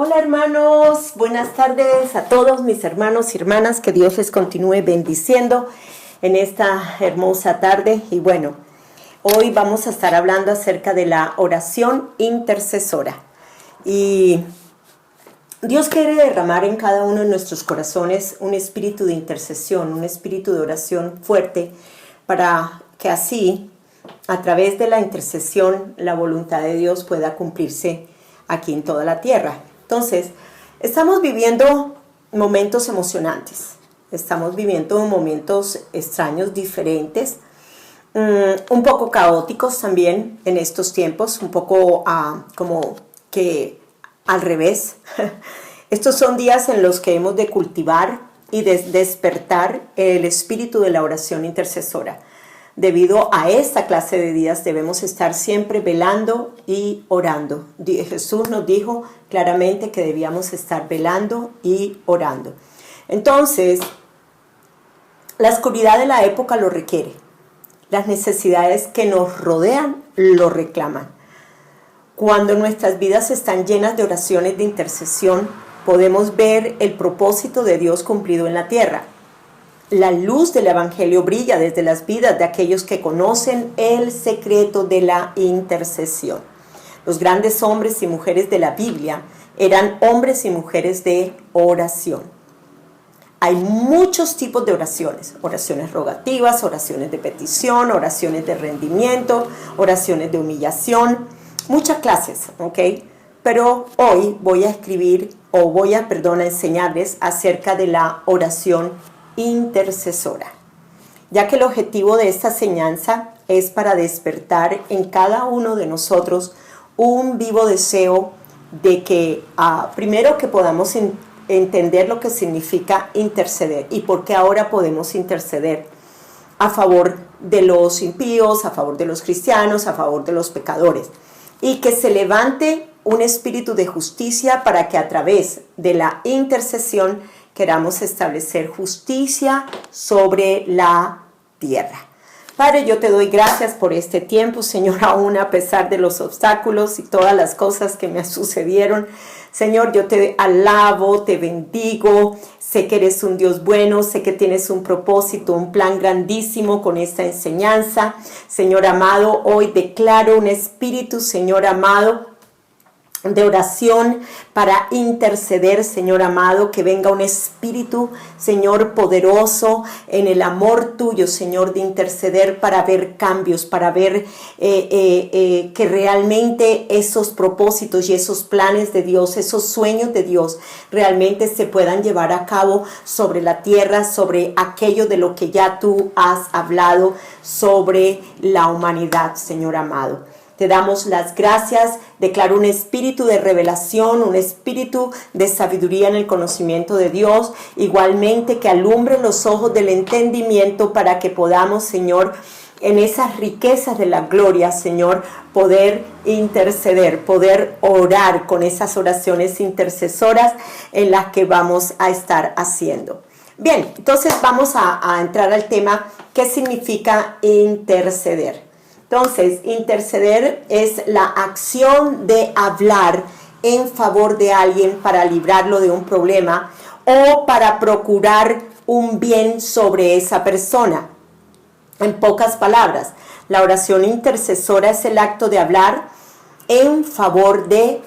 Hola hermanos, buenas tardes a todos mis hermanos y hermanas, que Dios les continúe bendiciendo en esta hermosa tarde. Y bueno, hoy vamos a estar hablando acerca de la oración intercesora. Y Dios quiere derramar en cada uno de nuestros corazones un espíritu de intercesión, un espíritu de oración fuerte, para que así, a través de la intercesión, la voluntad de Dios pueda cumplirse aquí en toda la tierra. Entonces, estamos viviendo momentos emocionantes, estamos viviendo momentos extraños, diferentes, un poco caóticos también en estos tiempos, un poco como que al revés. Estos son días en los que hemos de cultivar y de despertar el espíritu de la oración intercesora. Debido a esta clase de días debemos estar siempre velando y orando. Jesús nos dijo claramente que debíamos estar velando y orando. Entonces, la oscuridad de la época lo requiere. Las necesidades que nos rodean lo reclaman. Cuando nuestras vidas están llenas de oraciones de intercesión, podemos ver el propósito de Dios cumplido en la tierra. La luz del Evangelio brilla desde las vidas de aquellos que conocen el secreto de la intercesión. Los grandes hombres y mujeres de la Biblia eran hombres y mujeres de oración. Hay muchos tipos de oraciones: oraciones rogativas, oraciones de petición, oraciones de rendimiento, oraciones de humillación, muchas clases, ¿ok? Pero hoy voy a enseñarles acerca de la oración intercesora, ya que el objetivo de esta enseñanza es para despertar en cada uno de nosotros un vivo deseo de que primero que podamos entender lo que significa interceder y por qué ahora podemos interceder a favor de los impíos, a favor de los cristianos, a favor de los pecadores, y que se levante un espíritu de justicia para que a través de la intercesión queramos establecer justicia sobre la tierra. Padre, yo te doy gracias por este tiempo, Señor, aún a pesar de los obstáculos y todas las cosas que me sucedieron. Señor, yo te alabo, te bendigo. Sé que eres un Dios bueno, sé que tienes un propósito, un plan grandísimo con esta enseñanza. Señor amado, hoy declaro un espíritu, Señor amado, de oración para interceder, Señor amado, que venga un espíritu, Señor, poderoso en el amor tuyo, Señor, de interceder para ver cambios, para ver que realmente esos propósitos y esos planes de Dios, esos sueños de Dios realmente se puedan llevar a cabo sobre la tierra, sobre aquello de lo que ya tú has hablado sobre la humanidad, Señor amado. Te damos las gracias, declaro un espíritu de revelación, un espíritu de sabiduría en el conocimiento de Dios, igualmente que alumbre los ojos del entendimiento para que podamos, Señor, en esas riquezas de la gloria, Señor, poder interceder, poder orar con esas oraciones intercesoras en las que vamos a estar haciendo. Bien, entonces vamos a entrar al tema, ¿qué significa interceder? Entonces, interceder es la acción de hablar en favor de alguien para librarlo de un problema o para procurar un bien sobre esa persona. En pocas palabras, la oración intercesora es el acto de hablar en favor de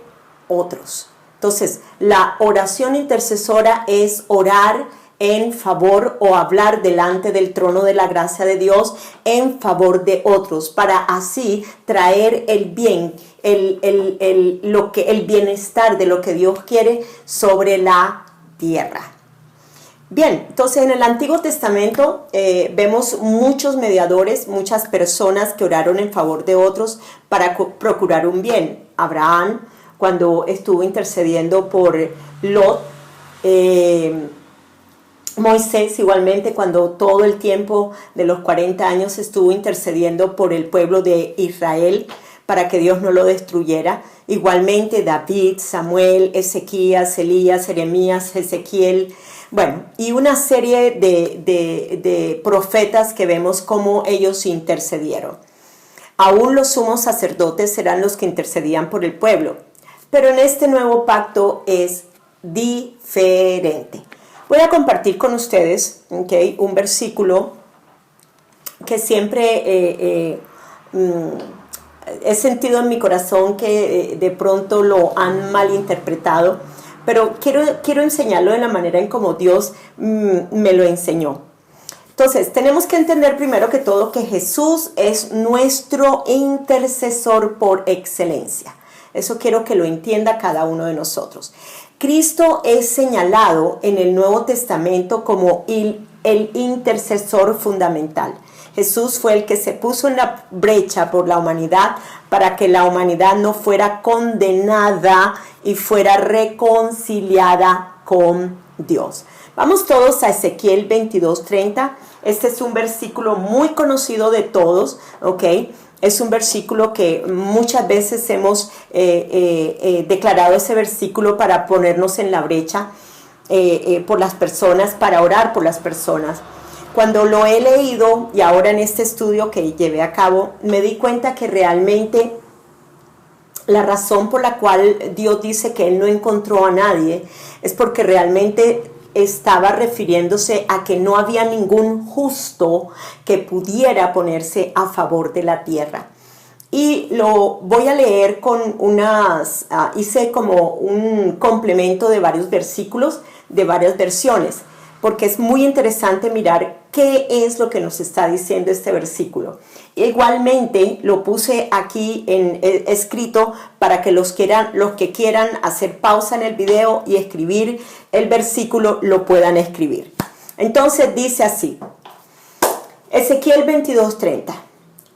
otros. Entonces, la oración intercesora es orar en favor o hablar delante del trono de la gracia de Dios en favor de otros, para así traer el bien, el bienestar de lo que Dios quiere sobre la tierra. Bien, entonces en el Antiguo Testamento vemos muchos mediadores, muchas personas que oraron en favor de otros para procurar un bien. Abraham, cuando estuvo intercediendo por Lot, Moisés igualmente, cuando todo el tiempo de los 40 años estuvo intercediendo por el pueblo de Israel para que Dios no lo destruyera. Igualmente David, Samuel, Ezequías, Elías, Jeremías, Ezequiel, bueno, y una serie de profetas que vemos cómo ellos intercedieron. Aún los sumos sacerdotes eran los que intercedían por el pueblo. pero en este nuevo pacto es diferente. Voy a compartir con ustedes, ¿okay?, un versículo que siempre he sentido en mi corazón que de pronto lo han malinterpretado, pero quiero enseñarlo de la manera en como Dios me lo enseñó. Entonces, tenemos que entender primero que todo que Jesús es nuestro intercesor por excelencia. Eso quiero que lo entienda cada uno de nosotros. Cristo es señalado en el Nuevo Testamento como el intercesor fundamental. Jesús fue el que se puso en la brecha por la humanidad para que la humanidad no fuera condenada y fuera reconciliada con Dios. Vamos todos a Ezequiel 22:30. Este es un versículo muy conocido de todos, ¿ok? Es un versículo que muchas veces hemos declarado ese versículo para ponernos en la brecha por las personas, para orar por las personas. Cuando lo he leído y ahora en este estudio que llevé a cabo, me di cuenta que realmente la razón por la cual Dios dice que Él no encontró a nadie es porque realmente estaba refiriéndose a que no había ningún justo que pudiera ponerse a favor de la tierra. Y lo voy a leer con hice como un complemento de varios versículos, de varias versiones, porque es muy interesante mirar qué es lo que nos está diciendo este versículo. Igualmente lo puse aquí escrito para que los que quieran hacer pausa en el video y escribir el versículo lo puedan escribir. Entonces dice así, Ezequiel 22:30.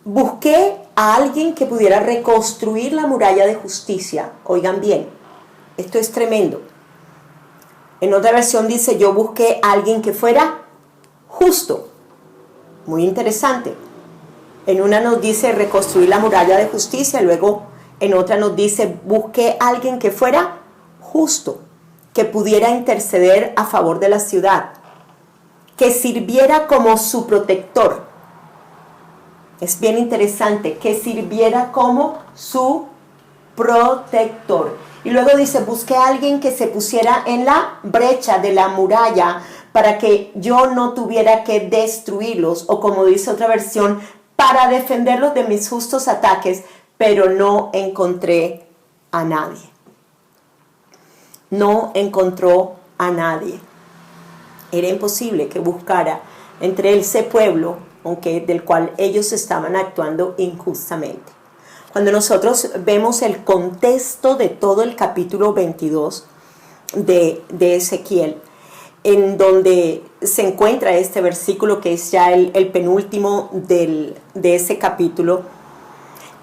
Busqué a alguien que pudiera reconstruir la muralla de justicia. Oigan bien, esto es tremendo. En otra versión dice, yo busqué a alguien que fuera justo. Muy interesante. En una nos dice reconstruir la muralla de justicia, luego en otra nos dice busqué a alguien que fuera justo, que pudiera interceder a favor de la ciudad, que sirviera como su protector. Es bien interesante, que sirviera como su protector. Y luego dice, busqué a alguien que se pusiera en la brecha de la muralla para que yo no tuviera que destruirlos, o como dice otra versión, para defenderlos de mis justos ataques, pero no encontré a nadie. No encontró a nadie. Era imposible que buscara entre ese pueblo, del cual ellos estaban actuando injustamente. Cuando nosotros vemos el contexto de todo el capítulo 22 de Ezequiel, en donde se encuentra este versículo que es ya el penúltimo de ese capítulo,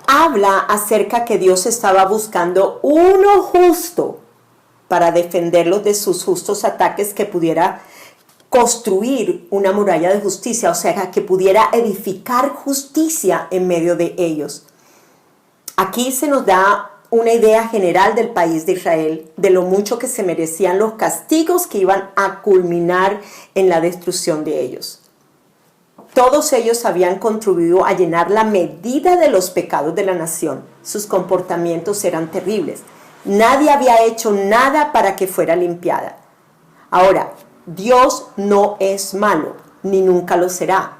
habla acerca que Dios estaba buscando uno justo para defenderlos de sus justos ataques, que pudiera construir una muralla de justicia, o sea, que pudiera edificar justicia en medio de ellos. Aquí se nos da una idea general del país de Israel, de lo mucho que se merecían los castigos que iban a culminar en la destrucción de ellos. Todos ellos habían contribuido a llenar la medida de los pecados de la nación. Sus comportamientos eran terribles. Nadie había hecho nada para que fuera limpiada. Ahora, Dios no es malo, ni nunca lo será.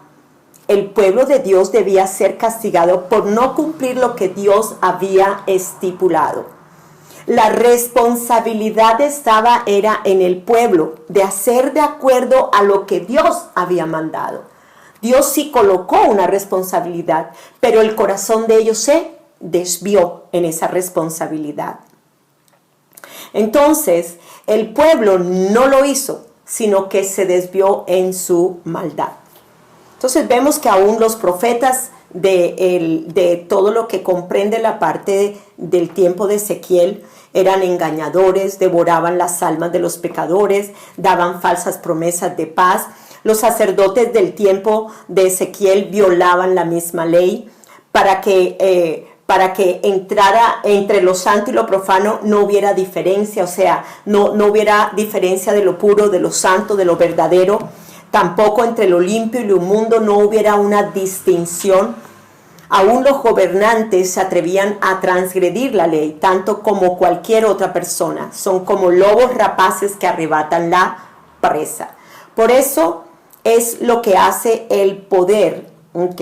El pueblo de Dios debía ser castigado por no cumplir lo que Dios había estipulado. La responsabilidad era en el pueblo de hacer de acuerdo a lo que Dios había mandado. Dios sí colocó una responsabilidad, pero el corazón de ellos se desvió en esa responsabilidad. Entonces, el pueblo no lo hizo, sino que se desvió en su maldad. Entonces vemos que aún los profetas de todo lo que comprende la parte del tiempo de Ezequiel eran engañadores, devoraban las almas de los pecadores, daban falsas promesas de paz. Los sacerdotes del tiempo de Ezequiel violaban la misma ley para que entrara entre lo santo y lo profano no hubiera diferencia, o sea, no hubiera diferencia de lo puro, de lo santo, de lo verdadero. Tampoco entre lo limpio y lo inmundo no hubiera una distinción. Aún los gobernantes se atrevían a transgredir la ley, tanto como cualquier otra persona. Son como lobos rapaces que arrebatan la presa. Por eso es lo que hace el poder, ¿ok?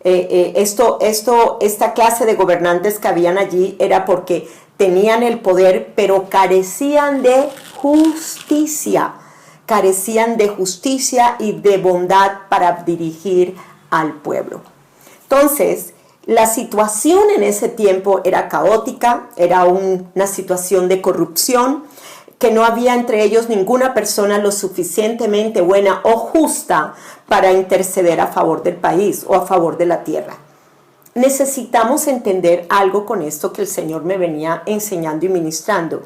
Esta clase de gobernantes que habían allí era porque tenían el poder, pero carecían de justicia. Carecían de justicia y de bondad para dirigir al pueblo. Entonces, la situación en ese tiempo era caótica, era una situación de corrupción, que no había entre ellos ninguna persona lo suficientemente buena o justa para interceder a favor del país o a favor de la tierra. Necesitamos entender algo con esto que el Señor me venía enseñando y ministrando.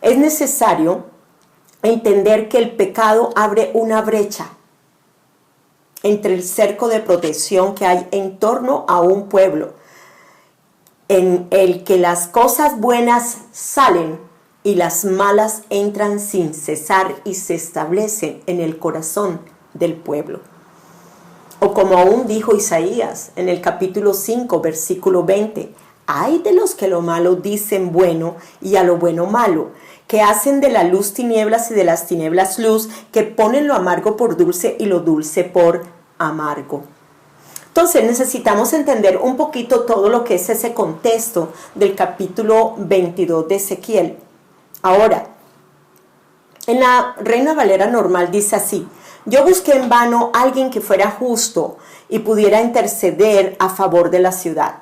Es necesario entender que el pecado abre una brecha entre el cerco de protección que hay en torno a un pueblo, en el que las cosas buenas salen y las malas entran sin cesar y se establecen en el corazón del pueblo. O como aún dijo Isaías en el capítulo 5, versículo 20, «Ay de los que lo malo dicen bueno y a lo bueno malo, que hacen de la luz tinieblas y de las tinieblas luz, que ponen lo amargo por dulce y lo dulce por amargo». Entonces necesitamos entender un poquito todo lo que es ese contexto del capítulo 22 de Ezequiel. Ahora, en la Reina Valera normal dice así: «Yo busqué en vano a alguien que fuera justo y pudiera interceder a favor de la ciudad».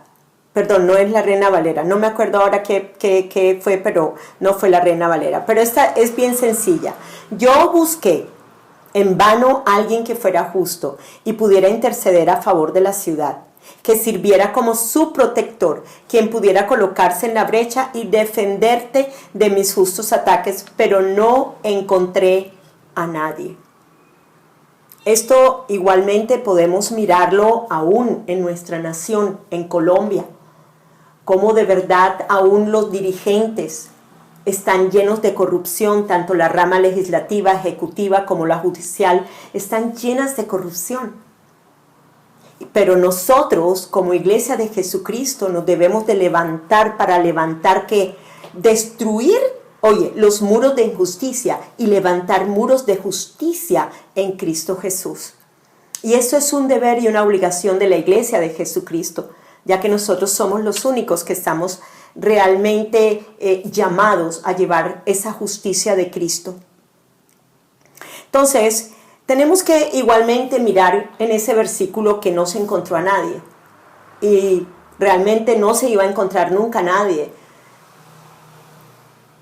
Perdón, no es la Reina Valera, no me acuerdo ahora qué fue, pero no fue la Reina Valera. Pero esta es bien sencilla. «Yo busqué en vano a alguien que fuera justo y pudiera interceder a favor de la ciudad, que sirviera como su protector, quien pudiera colocarse en la brecha y defenderte de mis justos ataques, pero no encontré a nadie». Esto igualmente podemos mirarlo aún en nuestra nación, en Colombia, cómo de verdad aún los dirigentes están llenos de corrupción, tanto la rama legislativa, ejecutiva como la judicial, están llenas de corrupción. Pero nosotros, como Iglesia de Jesucristo, nos debemos de levantar para levantar que destruir, los muros de injusticia y levantar muros de justicia en Cristo Jesús. Y eso es un deber y una obligación de la Iglesia de Jesucristo, ya que nosotros somos los únicos que estamos realmente llamados a llevar esa justicia de Cristo. Entonces, tenemos que igualmente mirar en ese versículo que no se encontró a nadie. Y realmente no se iba a encontrar nunca a nadie.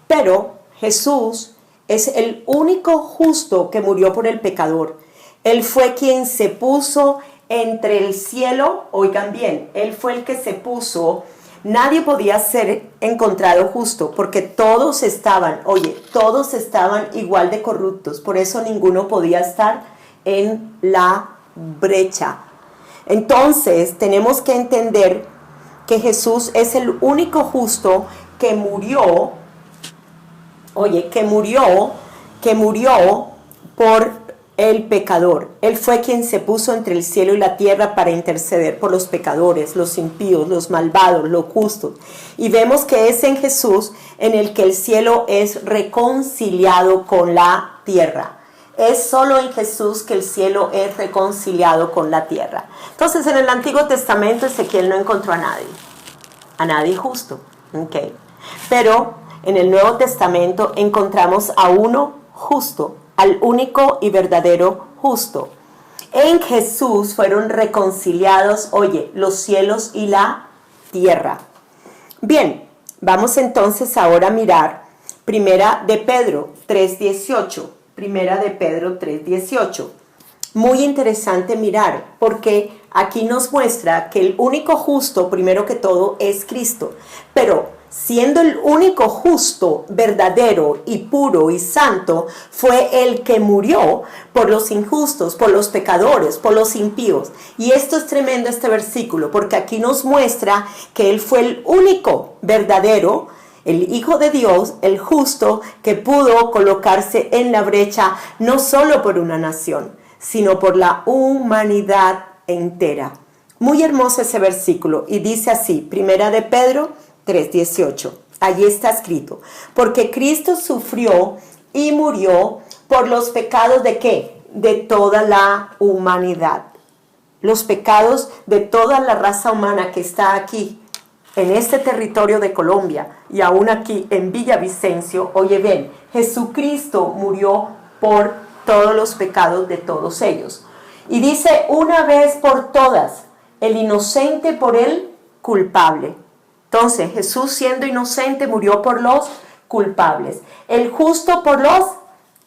Pero Jesús es el único justo que murió por el pecador. Él fue quien se puso entre el cielo, oigan bien, Él fue el que se puso. Nadie podía ser encontrado justo porque todos estaban igual de corruptos. Por eso ninguno podía estar en la brecha. Entonces tenemos que entender que Jesús es el único justo que murió, que murió por el pecador. Él fue quien se puso entre el cielo y la tierra para interceder por los pecadores, los impíos, los malvados, los justos. Y vemos que es en Jesús en el que el cielo es reconciliado con la tierra. Es solo en Jesús que el cielo es reconciliado con la tierra. Entonces, en el Antiguo Testamento, Ezequiel no encontró a nadie justo. Okay. Pero en el Nuevo Testamento encontramos a uno justo, al único y verdadero justo. En Jesús fueron reconciliados, los cielos y la tierra. Bien, vamos entonces ahora a mirar Primera de Pedro 3:18. Primera de Pedro 3:18. Muy interesante mirar, porque aquí nos muestra que el único justo, primero que todo, es Cristo. Pero siendo el único justo, verdadero y puro y santo, fue el que murió por los injustos, por los pecadores, por los impíos. Y esto es tremendo, este versículo, porque aquí nos muestra que Él fue el único verdadero, el Hijo de Dios, el justo, que pudo colocarse en la brecha, no solo por una nación, sino por la humanidad entera. Muy hermoso ese versículo y dice así, Primera de Pedro 3:18. Allí está escrito, porque Cristo sufrió y murió por los pecados ¿de qué? De toda la humanidad. Los pecados de toda la raza humana que está aquí, en este territorio de Colombia y aún aquí en Villavicencio. Oye, ven, Jesucristo murió por todos los pecados de todos ellos. Y dice, una vez por todas, el inocente por el culpable. Entonces, Jesús siendo inocente murió por los culpables. El justo por los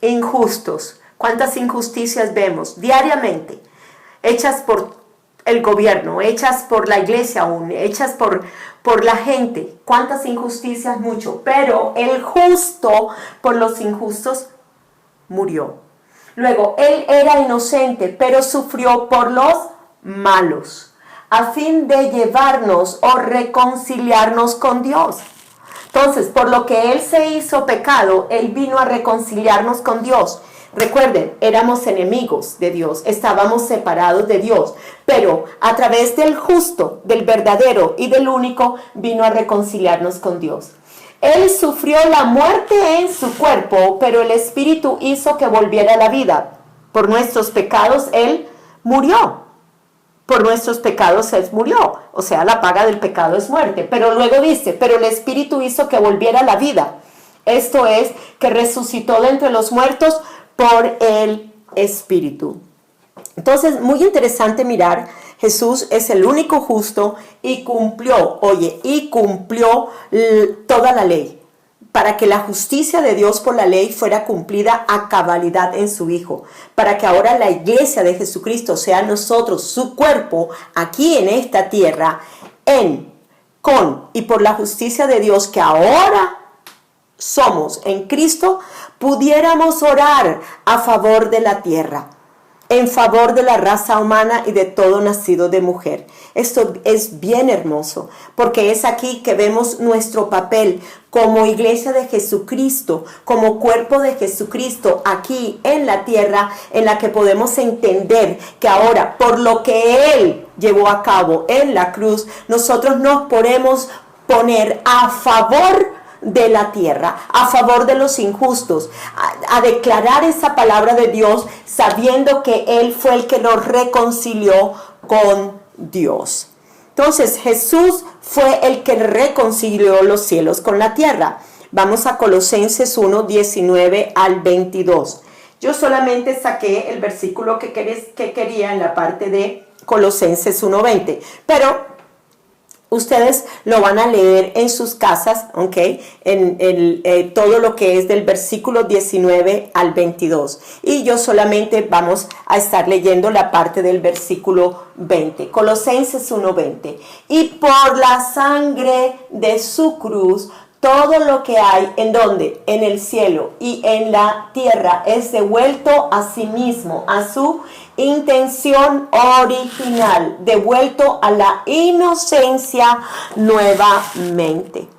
injustos. ¿Cuántas injusticias vemos diariamente? Hechas por el gobierno, hechas por la iglesia aún, hechas por la gente. ¿Cuántas injusticias? Mucho. Pero el justo por los injustos murió. Luego, él era inocente, pero sufrió por los malos, a fin de llevarnos o reconciliarnos con Dios. Entonces, por lo que él se hizo pecado, él vino a reconciliarnos con Dios. Recuerden, éramos enemigos de Dios, estábamos separados de Dios, pero a través del justo, del verdadero y del único, vino a reconciliarnos con Dios. Él sufrió la muerte en su cuerpo, pero el Espíritu hizo que volviera a la vida. Por nuestros pecados Él murió. Por nuestros pecados Él murió. O sea, la paga del pecado es muerte. Pero luego dice, pero el Espíritu hizo que volviera a la vida. Esto es, que resucitó de entre los muertos por el Espíritu. Entonces, muy interesante mirar, Jesús es el único justo y cumplió, toda la ley, para que la justicia de Dios por la ley fuera cumplida a cabalidad en su Hijo, para que ahora la iglesia de Jesucristo sea nosotros, su cuerpo, aquí en esta tierra, con y por la justicia de Dios que ahora somos en Cristo, pudiéramos orar a favor de la tierra, en favor de la raza humana y de todo nacido de mujer. Esto es bien hermoso, porque es aquí que vemos nuestro papel como iglesia de Jesucristo, como cuerpo de Jesucristo aquí en la tierra, en la que podemos entender que ahora, por lo que Él llevó a cabo en la cruz, nosotros nos podemos poner a favor de la tierra, a favor de los injustos, a declarar esa palabra de Dios, sabiendo que Él fue el que nos reconcilió con Dios. Entonces, Jesús fue el que reconcilió los cielos con la tierra. Vamos a Colosenses 1, 19 al 22. Yo solamente saqué el versículo que quería en la parte de Colosenses 1, 20, pero ustedes lo van a leer en sus casas, ¿ok? Todo lo que es del versículo 19 al 22. Y yo solamente vamos a estar leyendo la parte del versículo 20. Colosenses 1:20. Y por la sangre de su cruz, todo lo que hay, ¿en dónde? En el cielo y en la tierra, es devuelto a sí mismo, a su intención original, devuelto a la inocencia nuevamente.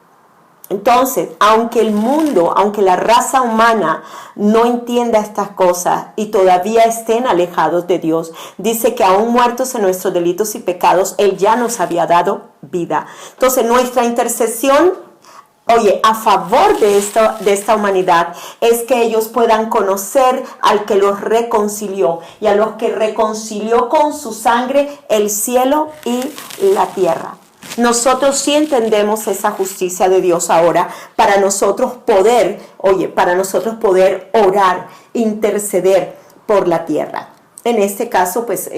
Entonces, aunque el mundo, aunque la raza humana no entienda estas cosas y todavía estén alejados de Dios, dice que aún muertos en nuestros delitos y pecados, Él ya nos había dado vida. Entonces, nuestra intercesión, a favor de esta humanidad, es que ellos puedan conocer al que los reconcilió y a los que reconcilió con su sangre el cielo y la tierra. Nosotros sí entendemos esa justicia de Dios ahora para nosotros poder orar, interceder por la tierra. En este caso, pues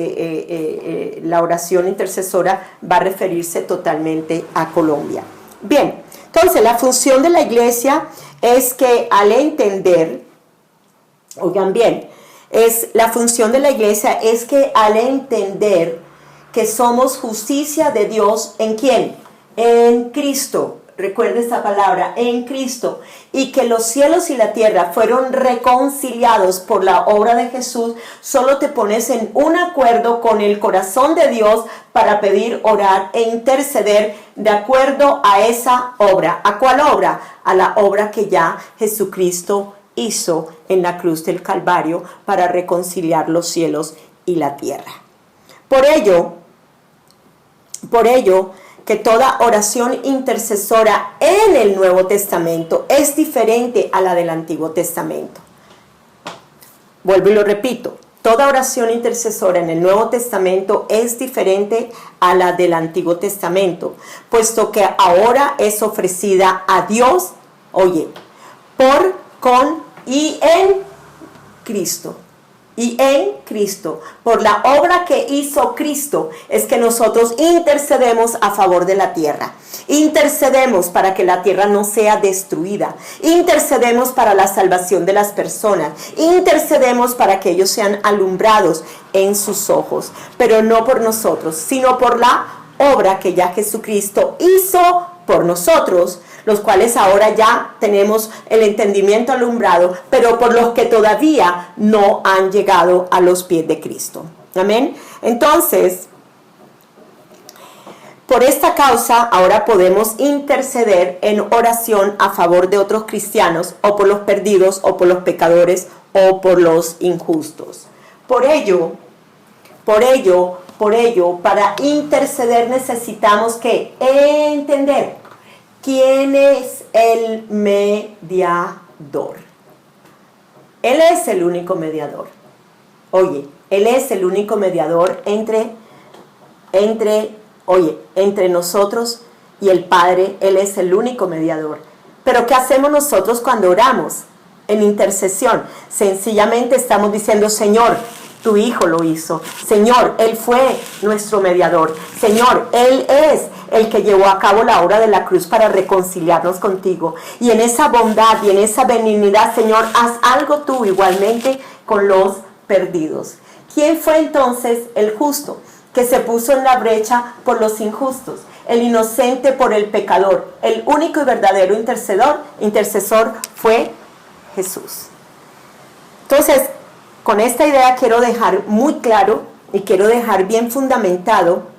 la oración intercesora va a referirse totalmente a Colombia. Bien. Entonces, la función de la iglesia es que al entender, la función de la iglesia es que al entender que somos justicia de Dios, ¿en quién? En Cristo. Recuerda esta palabra, en Cristo. Y que los cielos y la tierra fueron reconciliados por la obra de Jesús. Solo te pones en un acuerdo con el corazón de Dios para pedir, orar e interceder de acuerdo a esa obra. ¿A cuál obra? A la obra que ya Jesucristo hizo en la cruz del Calvario para reconciliar los cielos y la tierra. Por ello, Por ello, que toda oración intercesora en el Nuevo Testamento es diferente a la del Antiguo Testamento. Vuelvo y lo repito, toda oración intercesora en el Nuevo Testamento es diferente a la del Antiguo Testamento, puesto que ahora es ofrecida a Dios, oye, por, con y en Cristo. Y en Cristo, por la obra que hizo Cristo, es que nosotros intercedemos a favor de la tierra. Intercedemos para que la tierra no sea destruida. Intercedemos para la salvación de las personas. Intercedemos para que ellos sean alumbrados en sus ojos. Pero no por nosotros, sino por la obra que ya Jesucristo hizo por nosotros, los cuales ahora ya tenemos el entendimiento alumbrado, pero por los que todavía no han llegado a los pies de Cristo. Amén. Entonces, por esta causa ahora podemos interceder en oración a favor de otros cristianos, o por los perdidos, o por los pecadores, o por los injustos. Por ello, para interceder necesitamos que entender quién es el mediador. Él es el único mediador. Oye, Él es el único mediador entre nosotros y el Padre. Él es el único mediador. Pero ¿qué hacemos nosotros cuando oramos en intercesión? Sencillamente estamos diciendo: Señor, tu Hijo lo hizo. Señor, Él fue nuestro mediador. Señor, Él es el que llevó a cabo la obra de la cruz para reconciliarnos contigo. Y en esa bondad y en esa benignidad, Señor, haz algo tú igualmente con los perdidos. ¿Quién fue entonces el justo que se puso en la brecha por los injustos? El inocente por el pecador. El único y verdadero intercesor fue Jesús. Entonces, con esta idea quiero dejar muy claro y quiero dejar bien fundamentado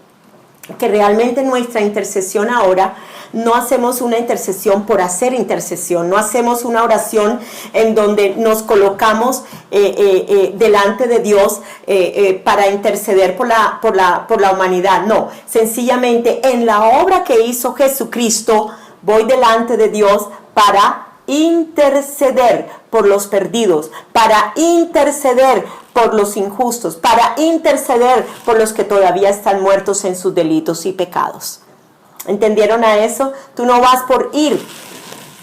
que realmente nuestra intercesión ahora no hacemos una intercesión por hacer intercesión, no hacemos una oración en donde nos colocamos delante de Dios para interceder por la humanidad. No, sencillamente en la obra que hizo Jesucristo voy delante de Dios para interceder por los perdidos, para interceder por los injustos, para interceder por los que todavía están muertos en sus delitos y pecados. ¿Entendieron a eso? Tú no vas por ir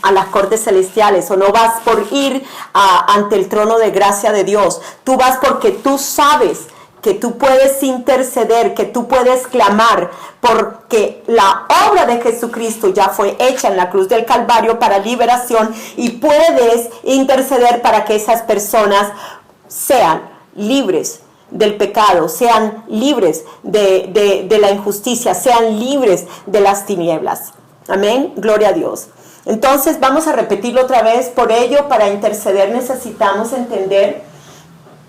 a las cortes celestiales o no vas por ir ante el trono de gracia de Dios. Tú vas porque tú sabes que tú puedes interceder, que tú puedes clamar, porque la obra de Jesucristo ya fue hecha en la cruz del Calvario para liberación, y puedes interceder para que esas personas sean libres del pecado, sean libres de la injusticia, sean libres de las tinieblas. Amén, gloria a Dios. Entonces vamos a repetirlo otra vez. Por ello, para interceder necesitamos entender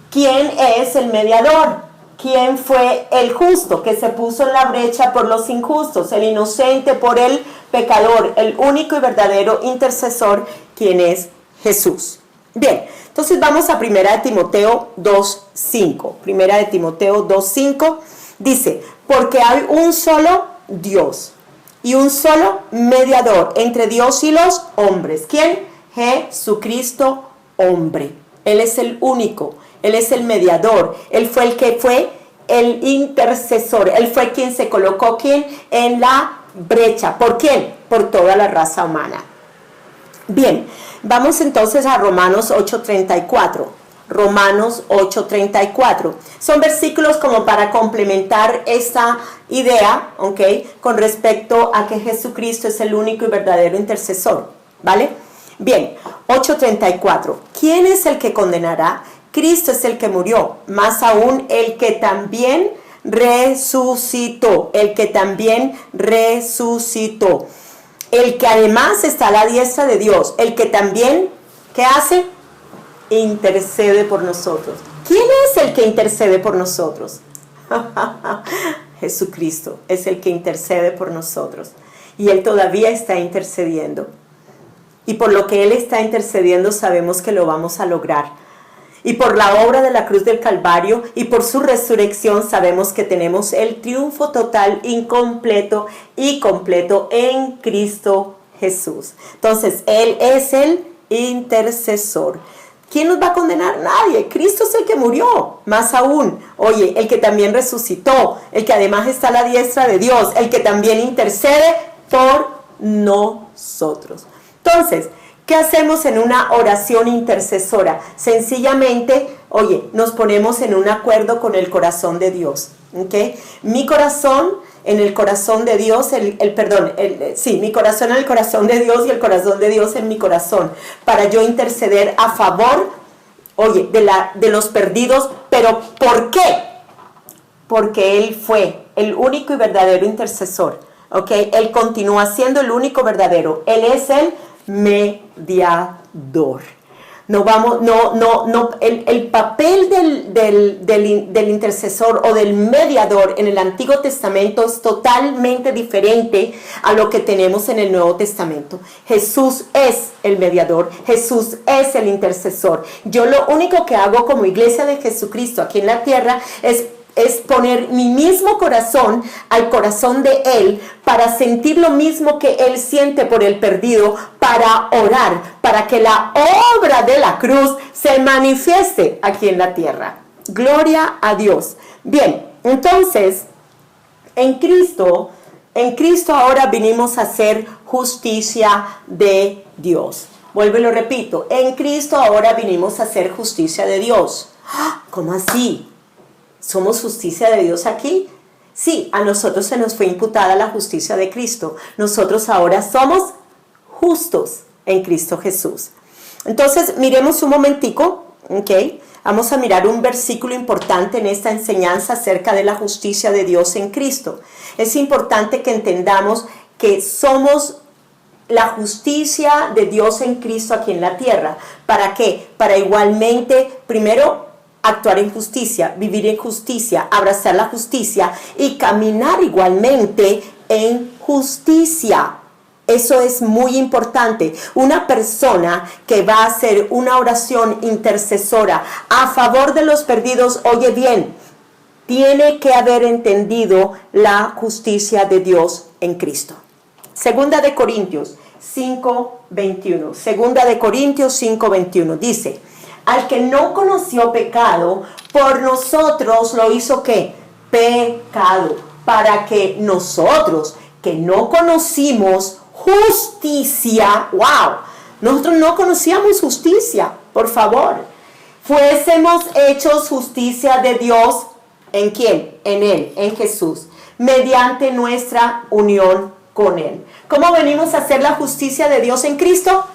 quién es el mediador, quién fue el justo que se puso en la brecha por los injustos, el inocente por el pecador, el único y verdadero intercesor, quien es Jesús. Bien, entonces vamos a 1 Timoteo 2:5. 1 Timoteo 2:5 dice: porque hay un solo Dios y un solo mediador entre Dios y los hombres. ¿Quién? Jesucristo, hombre. Él es el único, Él es el mediador, Él fue el que fue el intercesor, Él fue quien se colocó en la brecha. ¿Por quién? Por toda la raza humana. Bien, vamos entonces a Romanos 8:34. Romanos 8:34. Son versículos como para complementar esta idea, ¿ok? Con respecto a que Jesucristo es el único y verdadero intercesor, ¿vale? Bien, 8:34. ¿Quién es el que condenará? Cristo es el que murió, más aún el que también resucitó, el que también resucitó, el que además está a la diestra de Dios, el que también, ¿qué hace? Intercede por nosotros. ¿Quién es el que intercede por nosotros? Jesucristo es el que intercede por nosotros, y Él todavía está intercediendo, y por lo que Él está intercediendo sabemos que lo vamos a lograr. Y por la obra de la cruz del Calvario y por su resurrección sabemos que tenemos el triunfo total, incompleto y completo en Cristo Jesús. Entonces, Él es el intercesor. ¿Quién nos va a condenar? Nadie. Cristo es el que murió. Más aún, oye, el que también resucitó, el que además está a la diestra de Dios, el que también intercede por nosotros. Entonces, ¿qué hacemos en una oración intercesora? Sencillamente, oye, nos ponemos en un acuerdo con el corazón de Dios. ¿Okay? Mi corazón en el corazón de Dios, mi corazón en el corazón de Dios y el corazón de Dios en mi corazón, para yo interceder a favor, oye, de los perdidos. ¿Pero por qué? Porque Él fue el único y verdadero intercesor, ¿ok? Él continúa siendo el único verdadero. Él es el mediador. El papel del intercesor o del mediador en el Antiguo Testamento es totalmente diferente a lo que tenemos en el Nuevo Testamento. Jesús es el mediador, Jesús es el intercesor. Yo lo único que hago como iglesia de Jesucristo aquí en la tierra es poner mi mismo corazón al corazón de Él para sentir lo mismo que Él siente por el perdido, para orar, para que la obra de la cruz se manifieste aquí en la tierra. Gloria a Dios. Bien, entonces, en Cristo ahora vinimos a hacer justicia de Dios. Vuelvo y lo repito, en Cristo ahora vinimos a hacer justicia de Dios. ¿Cómo así? ¿Somos justicia de Dios aquí? Sí, a nosotros se nos fue imputada la justicia de Cristo. Nosotros ahora somos justos en Cristo Jesús. Entonces, miremos un momentico, ¿ok? Vamos a mirar un versículo importante en esta enseñanza acerca de la justicia de Dios en Cristo. Es importante que entendamos que somos la justicia de Dios en Cristo aquí en la tierra. ¿Para qué? Para igualmente, primero, actuar en justicia, vivir en justicia, abrazar la justicia y caminar igualmente en justicia. Eso es muy importante. Una persona que va a hacer una oración intercesora a favor de los perdidos, oye bien, tiene que haber entendido la justicia de Dios en Cristo. Segunda de Corintios 5:21. Segunda de Corintios 5:21 dice: al que no conoció pecado, por nosotros lo hizo ¿qué? Pecado, para que nosotros, que no conocimos justicia, wow, nosotros no conocíamos justicia, por favor, fuésemos hechos justicia de Dios, ¿en quién? En Él, en Jesús, mediante nuestra unión con Él. ¿Cómo venimos a hacer la justicia de Dios en Cristo?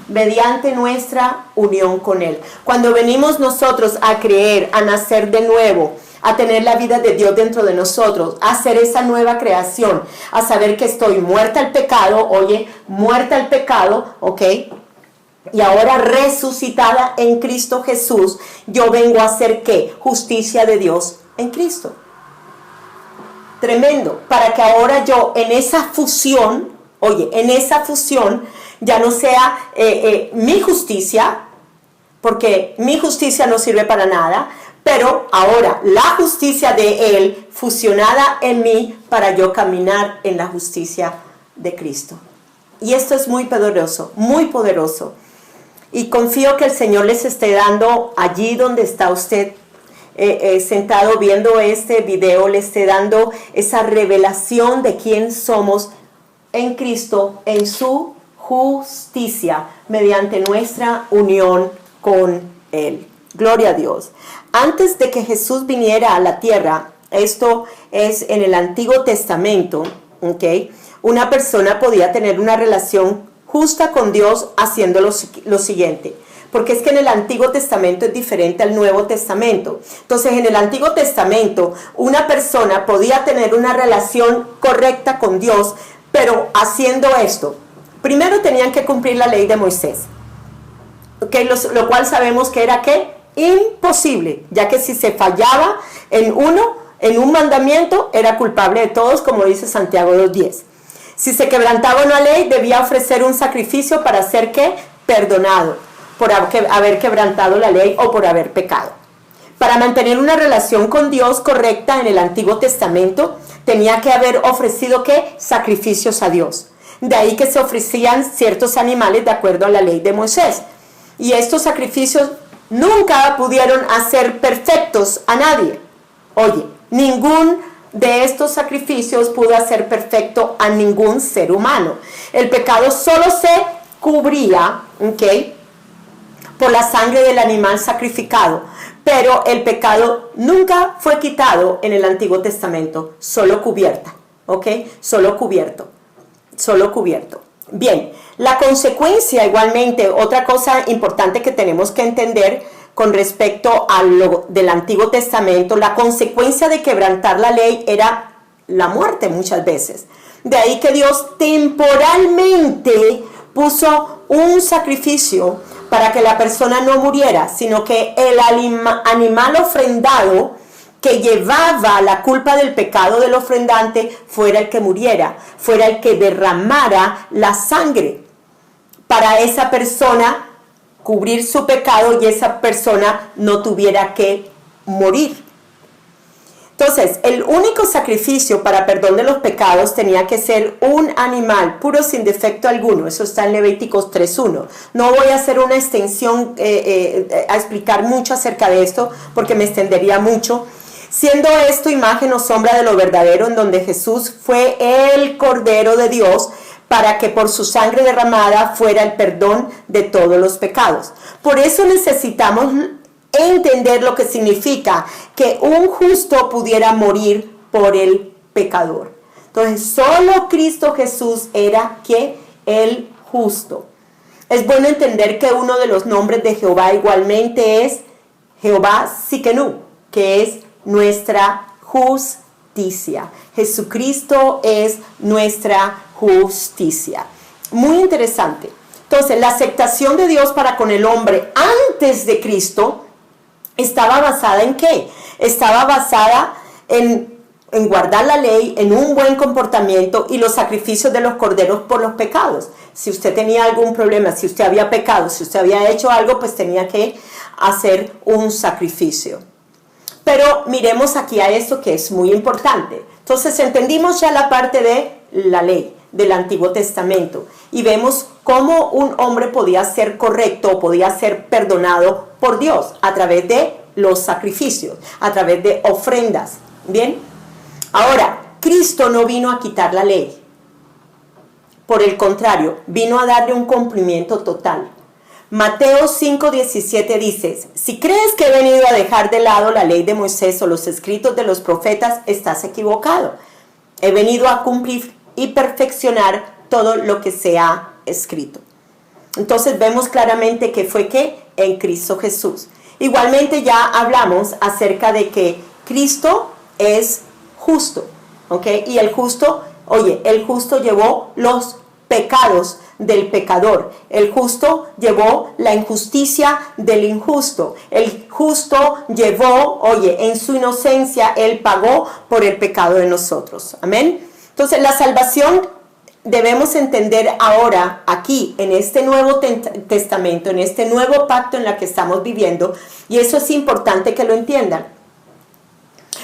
Mediante nuestra unión con Él. Cuando venimos nosotros a creer, a nacer de nuevo, a tener la vida de Dios dentro de nosotros, a hacer esa nueva creación, a saber que estoy muerta al pecado, oye, muerta al pecado, ¿ok? Y ahora resucitada en Cristo Jesús, yo vengo a hacer ¿qué? Justicia de Dios en Cristo. Tremendo, para que ahora yo en esa fusión, oye, en esa fusión, ya no sea mi justicia, porque mi justicia no sirve para nada, pero ahora la justicia de Él fusionada en mí para yo caminar en la justicia de Cristo. Y esto es muy poderoso, muy poderoso. Y confío que el Señor les esté dando allí donde está usted sentado viendo este video, le esté dando esa revelación de quién somos en Cristo, en su justicia, mediante nuestra unión con Él. Gloria a Dios. Antes de que Jesús viniera a la tierra, esto es en el Antiguo Testamento, ¿ok? Una persona podía tener una relación justa con Dios haciendo lo siguiente. Porque es que en el Antiguo Testamento es diferente al Nuevo Testamento. Entonces, en el Antiguo Testamento, una persona podía tener una relación correcta con Dios, pero haciendo esto. Primero tenían que cumplir la ley de Moisés, ¿okay? Lo cual sabemos que era ¿qué? Imposible, ya que si se fallaba en un mandamiento, era culpable de todos, como dice Santiago 2:10. Si se quebrantaba una ley, debía ofrecer un sacrificio para ser ¿qué? Perdonado. por haber quebrantado la ley o por haber pecado. Para mantener una relación con Dios correcta en el Antiguo Testamento, tenía que haber ofrecido ¿qué? Sacrificios a Dios. De ahí que se ofrecían ciertos animales de acuerdo a la ley de Moisés. Y estos sacrificios nunca pudieron hacer perfectos a nadie. Oye, ningún de estos sacrificios pudo hacer perfecto a ningún ser humano. El pecado solo se cubría, ¿ok?, por la sangre del animal sacrificado, pero el pecado nunca fue quitado en el Antiguo Testamento, solo cubierta, ¿ok? Solo cubierto. Bien, la consecuencia igualmente, otra cosa importante que tenemos que entender con respecto a lo del Antiguo Testamento, la consecuencia de quebrantar la ley era la muerte muchas veces. De ahí que Dios temporalmente puso un sacrificio para que la persona no muriera, sino que el animal ofrendado que llevaba la culpa del pecado del ofrendante fuera el que muriera, fuera el que derramara la sangre para esa persona cubrir su pecado y esa persona no tuviera que morir. Entonces, el único sacrificio para perdón de los pecados tenía que ser un animal puro sin defecto alguno. Eso está en Levíticos 3:1. No voy a hacer una extensión a explicar mucho acerca de esto porque me extendería mucho. Siendo esto imagen o sombra de lo verdadero, en donde Jesús fue el Cordero de Dios para que por su sangre derramada fuera el perdón de todos los pecados. Por eso necesitamos entender lo que significa que un justo pudiera morir por el pecador. Entonces, solo Cristo Jesús era que el justo. Es bueno entender que uno de los nombres de Jehová igualmente es Jehová Tsidkenu, que es nuestra justicia. Jesucristo es nuestra justicia. Muy interesante. Entonces, la aceptación de Dios para con el hombre antes de Cristo estaba basada ¿en qué? Estaba basada en guardar la ley, en un buen comportamiento y los sacrificios de los corderos por los pecados. Si usted tenía algún problema, si usted había pecado, si usted había hecho algo, pues tenía que hacer un sacrificio. Pero miremos aquí a esto que es muy importante. Entonces entendimos ya la parte de la ley del Antiguo Testamento y vemos cómo un hombre podía ser correcto, podía ser perdonado por Dios a través de los sacrificios, a través de ofrendas. ¿Bien? Ahora, Cristo no vino a quitar la ley. Por el contrario, vino a darle un cumplimiento total. Mateo 5:17 dice: si crees que he venido a dejar de lado la ley de Moisés o los escritos de los profetas, estás equivocado. He venido a cumplir y perfeccionar todo lo que se ha escrito. Entonces vemos claramente que fue que en Cristo Jesús. Igualmente ya hablamos acerca de que Cristo es justo, ¿ok? Y el justo llevó los pecados del pecador. El justo llevó la injusticia del injusto. El justo llevó, en su inocencia, él pagó por el pecado de nosotros. Amén. Entonces la salvación debemos entender ahora aquí en este Nuevo Testamento, en este nuevo pacto en la que estamos viviendo, y eso es importante que lo entiendan,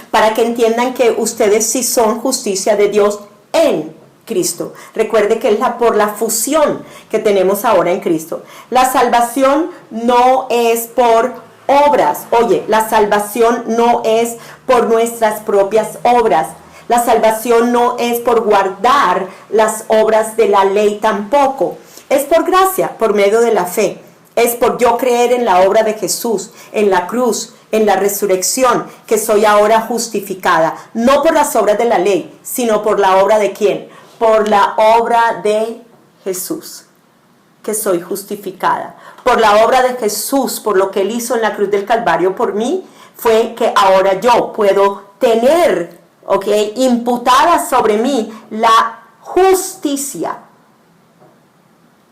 para que entiendan que ustedes sí son justicia de Dios en Cristo. Recuerde que es por la fusión que tenemos ahora en Cristo. La salvación no es por obras. La salvación no es por nuestras propias obras. La salvación no es por guardar las obras de la ley tampoco. Es por gracia, por medio de la fe. Es por yo creer en la obra de Jesús, en la cruz, en la resurrección, que soy ahora justificada. No por las obras de la ley, sino por la obra de ¿quién? Por la obra de Jesús, que soy justificada. Por la obra de Jesús, por lo que Él hizo en la cruz del Calvario por mí, fue que ahora yo puedo tener, imputada sobre mí la justicia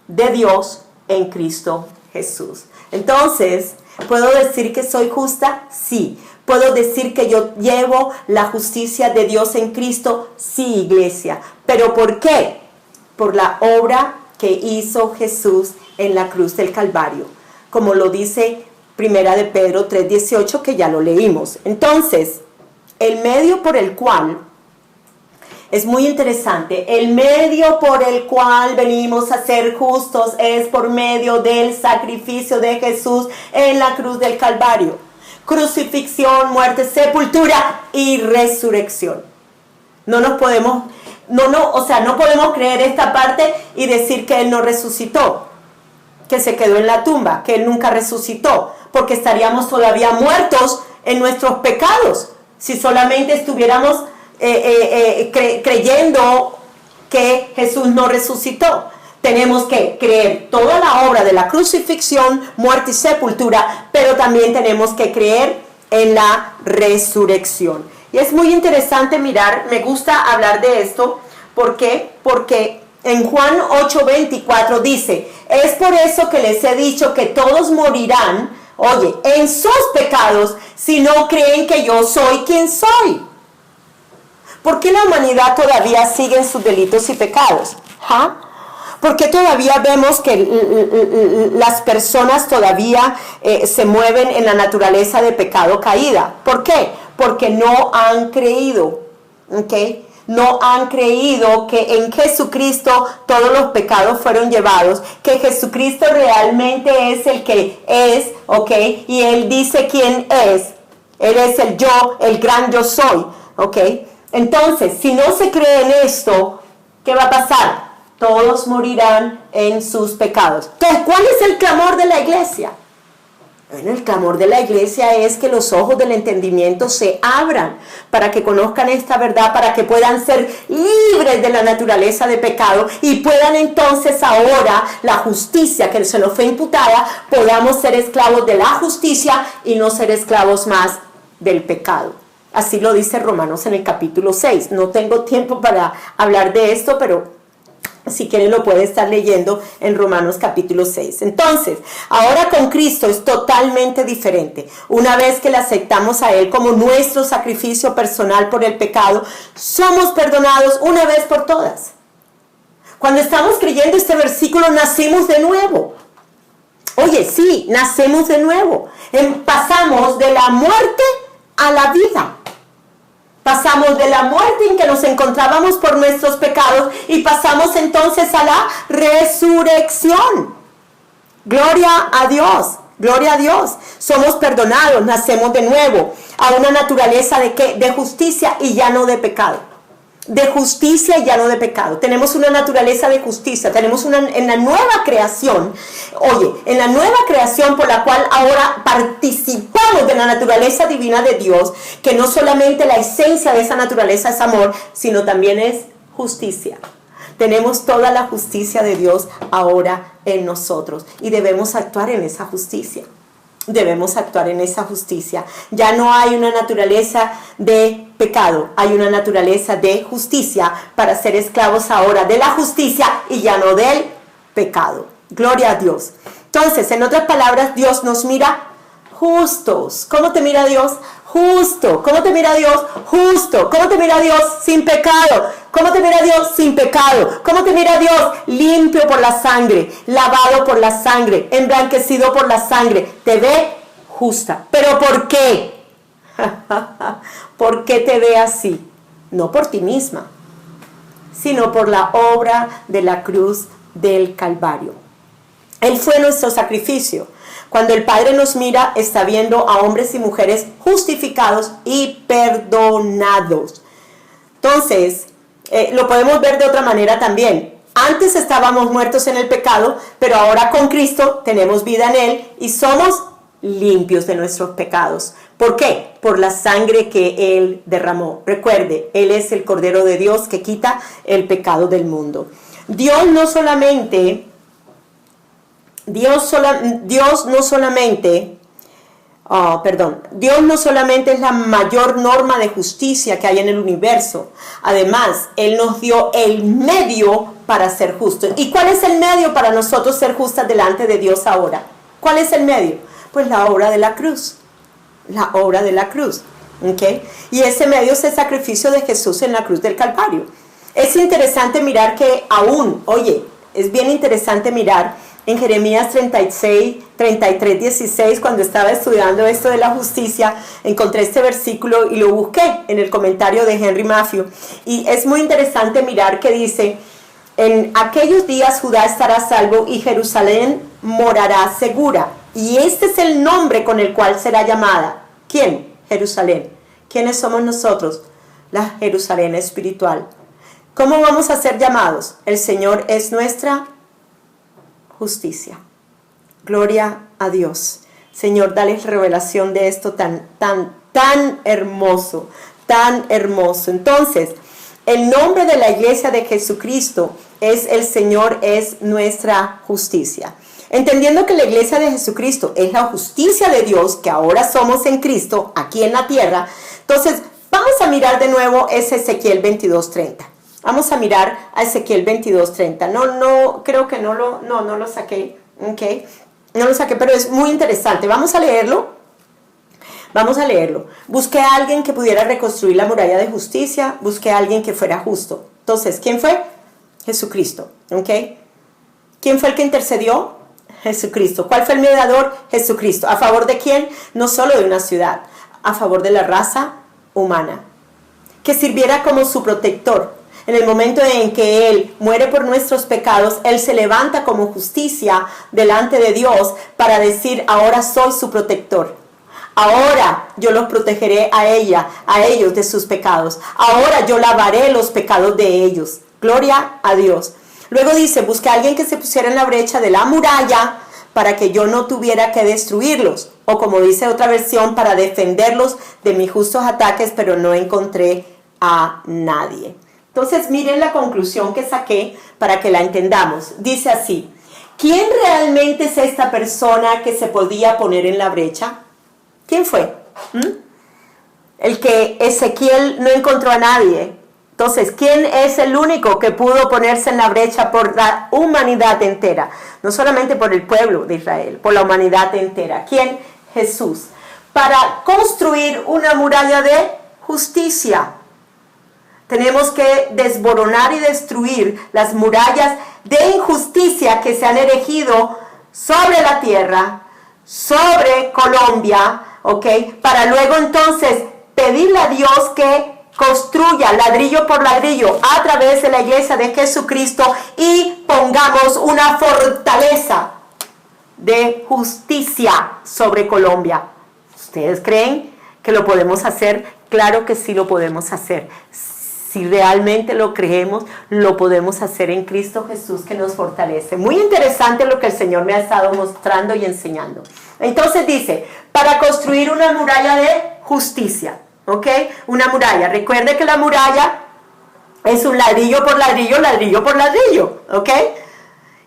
de Dios en Cristo Jesús. Entonces, ¿puedo decir que soy justa? Sí. ¿Puedo decir que yo llevo la justicia de Dios en Cristo? Sí, iglesia. ¿Pero por qué? Por la obra que hizo Jesús en la cruz del Calvario. como lo dice Primera de Pedro 3:18, que ya lo leímos. Entonces, el medio por el cual, es muy interesante, el medio por el cual venimos a ser justos es por medio del sacrificio de Jesús en la cruz del Calvario. Crucifixión, muerte, sepultura y resurrección. No podemos creer esta parte y decir que Él no resucitó, que se quedó en la tumba, que Él nunca resucitó, porque estaríamos todavía muertos en nuestros pecados si solamente estuviéramos creyendo que Jesús no resucitó. Tenemos que creer toda la obra de la crucifixión, muerte y sepultura, pero también tenemos que creer en la resurrección. Y es muy interesante mirar, me gusta hablar de esto, ¿por qué? Porque en Juan 8:24 dice, es por eso que les he dicho que todos morirán, oye, en sus pecados, si no creen que yo soy quien soy. ¿Por qué la humanidad todavía sigue en sus delitos y pecados? ¿Por qué todavía vemos que las personas todavía se mueven en la naturaleza de pecado caída? ¿Por qué? Porque no han creído, ¿ok? No han creído que en Jesucristo todos los pecados fueron llevados, que Jesucristo realmente es el que es, ¿ok? Y Él dice quién es. Él es el yo, el gran yo soy, ¿ok? Entonces, si no se cree en esto, ¿qué va a pasar? Todos morirán en sus pecados. Entonces, ¿cuál es el clamor de la iglesia? Bueno, el clamor de la iglesia es que los ojos del entendimiento se abran para que conozcan esta verdad, para que puedan ser libres de la naturaleza de pecado y puedan entonces ahora la justicia que se nos fue imputada, podamos ser esclavos de la justicia y no ser esclavos más del pecado. Así lo dice Romanos en el capítulo 6. No tengo tiempo para hablar de esto, pero si quieren lo puede estar leyendo en Romanos capítulo 6. Entonces, ahora con Cristo es totalmente diferente. Una vez que le aceptamos a Él como nuestro sacrificio personal por el pecado, somos perdonados una vez por todas. Cuando estamos creyendo este versículo, nacimos de nuevo. Oye, sí, nacemos de nuevo. Pasamos de la muerte a la vida. Pasamos de la muerte en que nos encontrábamos por nuestros pecados y pasamos entonces a la resurrección. Gloria a Dios, gloria a Dios. Somos perdonados, nacemos de nuevo a una naturaleza ¿de qué? De justicia y ya no de pecado. De justicia y ya no de pecado. Tenemos una naturaleza de justicia, tenemos en la nueva creación, oye, en la nueva creación por la cual ahora participamos de la naturaleza divina de Dios, que no solamente la esencia de esa naturaleza es amor, sino también es justicia. Tenemos toda la justicia de Dios ahora en nosotros y debemos actuar en esa justicia. Debemos actuar en esa justicia. Ya no hay una naturaleza de pecado, hay una naturaleza de justicia para ser esclavos ahora de la justicia y ya no del pecado. Gloria a Dios. Entonces, en otras palabras, Dios nos mira justos. ¿Cómo te mira Dios? Justo. ¿Cómo te mira Dios? Justo. ¿Cómo te mira Dios? Sin pecado. ¿Cómo te mira Dios? Sin pecado. ¿Cómo te mira Dios? Limpio por la sangre, lavado por la sangre, emblanquecido por la sangre. Te ve justa. ¿Pero por qué? ¿Por qué te ve así? No por ti misma, sino por la obra de la cruz del Calvario. Él fue nuestro sacrificio. Cuando el Padre nos mira, está viendo a hombres y mujeres justificados y perdonados. Entonces, lo podemos ver de otra manera también. Antes estábamos muertos en el pecado, pero ahora con Cristo tenemos vida en Él y somos limpios de nuestros pecados. ¿Por qué? Por la sangre que Él derramó. Recuerde, Él es el Cordero de Dios que quita el pecado del mundo. Dios no solamente es la mayor norma de justicia que hay en el universo. Además, Él nos dio el medio para ser justos. ¿Y cuál es el medio para nosotros ser justas delante de Dios ahora? ¿Cuál es el medio? Pues la obra de la cruz. La obra de la cruz. ¿Okay? Y ese medio es el sacrificio de Jesús en la cruz del Calvario. Es interesante mirar que aún, oye, es bien interesante mirar en Jeremías 33, 16, cuando estaba estudiando esto de la justicia, encontré este versículo y lo busqué en el comentario de Henry Matthew. Y es muy interesante mirar que dice, en aquellos días Judá estará salvo y Jerusalén morará segura. Y este es el nombre con el cual será llamada. ¿Quién? Jerusalén. ¿Quiénes somos nosotros? La Jerusalén espiritual. ¿Cómo vamos a ser llamados? El Señor es nuestra justicia. Gloria a Dios. Señor, dale revelación de esto tan hermoso, tan hermoso. Entonces, el nombre de la iglesia de Jesucristo es el Señor es nuestra justicia. Entendiendo que la iglesia de Jesucristo es la justicia de Dios, que ahora somos en Cristo, aquí en la tierra. Entonces, vamos a mirar de nuevo ese Ezequiel 22:30. Vamos a mirar a Ezequiel 22:30. Creo que no lo saqué. Okay. No lo saqué, pero es muy interesante. Vamos a leerlo. Busqué a alguien que pudiera reconstruir la muralla de justicia. Busqué a alguien que fuera justo. Entonces, ¿quién fue? Jesucristo. Okay. ¿Quién fue el que intercedió? Jesucristo. ¿Cuál fue el mediador? Jesucristo. ¿A favor de quién? No solo de una ciudad, a favor de la raza humana. Que sirviera como su protector. En el momento en que Él muere por nuestros pecados, Él se levanta como justicia delante de Dios para decir, ahora soy su protector. Ahora yo los protegeré a ellos de sus pecados. Ahora yo lavaré los pecados de ellos. Gloria a Dios. Luego dice, busqué a alguien que se pusiera en la brecha de la muralla para que yo no tuviera que destruirlos. O como dice otra versión, para defenderlos de mis justos ataques, pero no encontré a nadie. Entonces miren la conclusión que saqué para que la entendamos. Dice así, ¿quién realmente es esta persona que se podía poner en la brecha? ¿Quién fue? El que Ezequiel no encontró a nadie. Entonces, ¿quién es el único que pudo ponerse en la brecha por la humanidad entera? No solamente por el pueblo de Israel, por la humanidad entera. ¿Quién? Jesús. Para construir una muralla de justicia. Tenemos que desboronar y destruir las murallas de injusticia que se han erigido sobre la tierra, sobre Colombia, ¿ok? Para luego entonces pedirle a Dios que construya ladrillo por ladrillo a través de la iglesia de Jesucristo y pongamos una fortaleza de justicia sobre Colombia. ¿Ustedes creen que lo podemos hacer? Claro que sí lo podemos hacer. Si realmente lo creemos, lo podemos hacer en Cristo Jesús que nos fortalece. Muy interesante lo que el Señor me ha estado mostrando y enseñando. Entonces dice, para construir una muralla de justicia, ¿ok? Una muralla. Recuerde que la muralla es un ladrillo por ladrillo, ladrillo por ladrillo, ¿ok?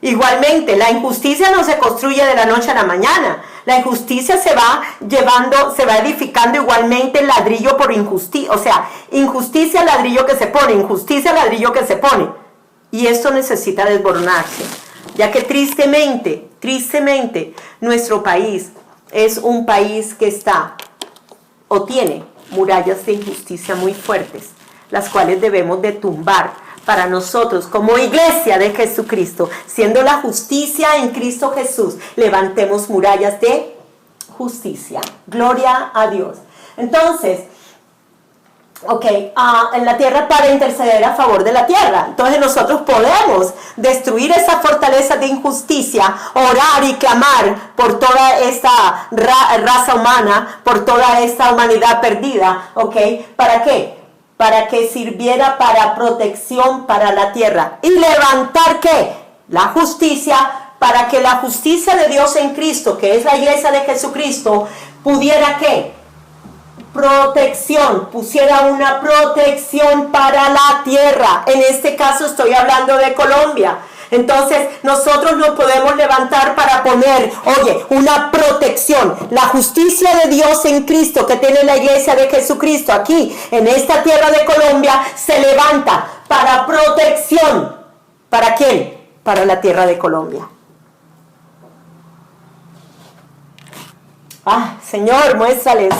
Igualmente, la injusticia no se construye de la noche a la mañana. La injusticia se va edificando igualmente ladrillo por injusticia. O sea, injusticia, ladrillo que se pone, injusticia, ladrillo que se pone. Y esto necesita desboronarse. Ya que tristemente, nuestro país es un país que está o tiene murallas de injusticia muy fuertes, las cuales debemos de tumbar. Para nosotros, como iglesia de Jesucristo, siendo la justicia en Cristo Jesús, levantemos murallas de justicia. Gloria a Dios. Entonces, en la tierra para interceder a favor de la tierra. Entonces nosotros podemos destruir esa fortaleza de injusticia, orar y clamar por toda esta raza humana, por toda esta humanidad perdida. ¿Para qué? Para que sirviera para protección para la tierra. Y levantar, ¿qué? La justicia, para que la justicia de Dios en Cristo, que es la iglesia de Jesucristo, pudiera, ¿qué? Protección, pusiera una protección para la tierra. En este caso estoy hablando de Colombia. Entonces nosotros nos podemos levantar para poner, una protección. La justicia de Dios en Cristo que tiene la iglesia de Jesucristo aquí en esta tierra de Colombia se levanta para protección. ¿Para quién? Para la tierra de Colombia. Señor, muéstrales.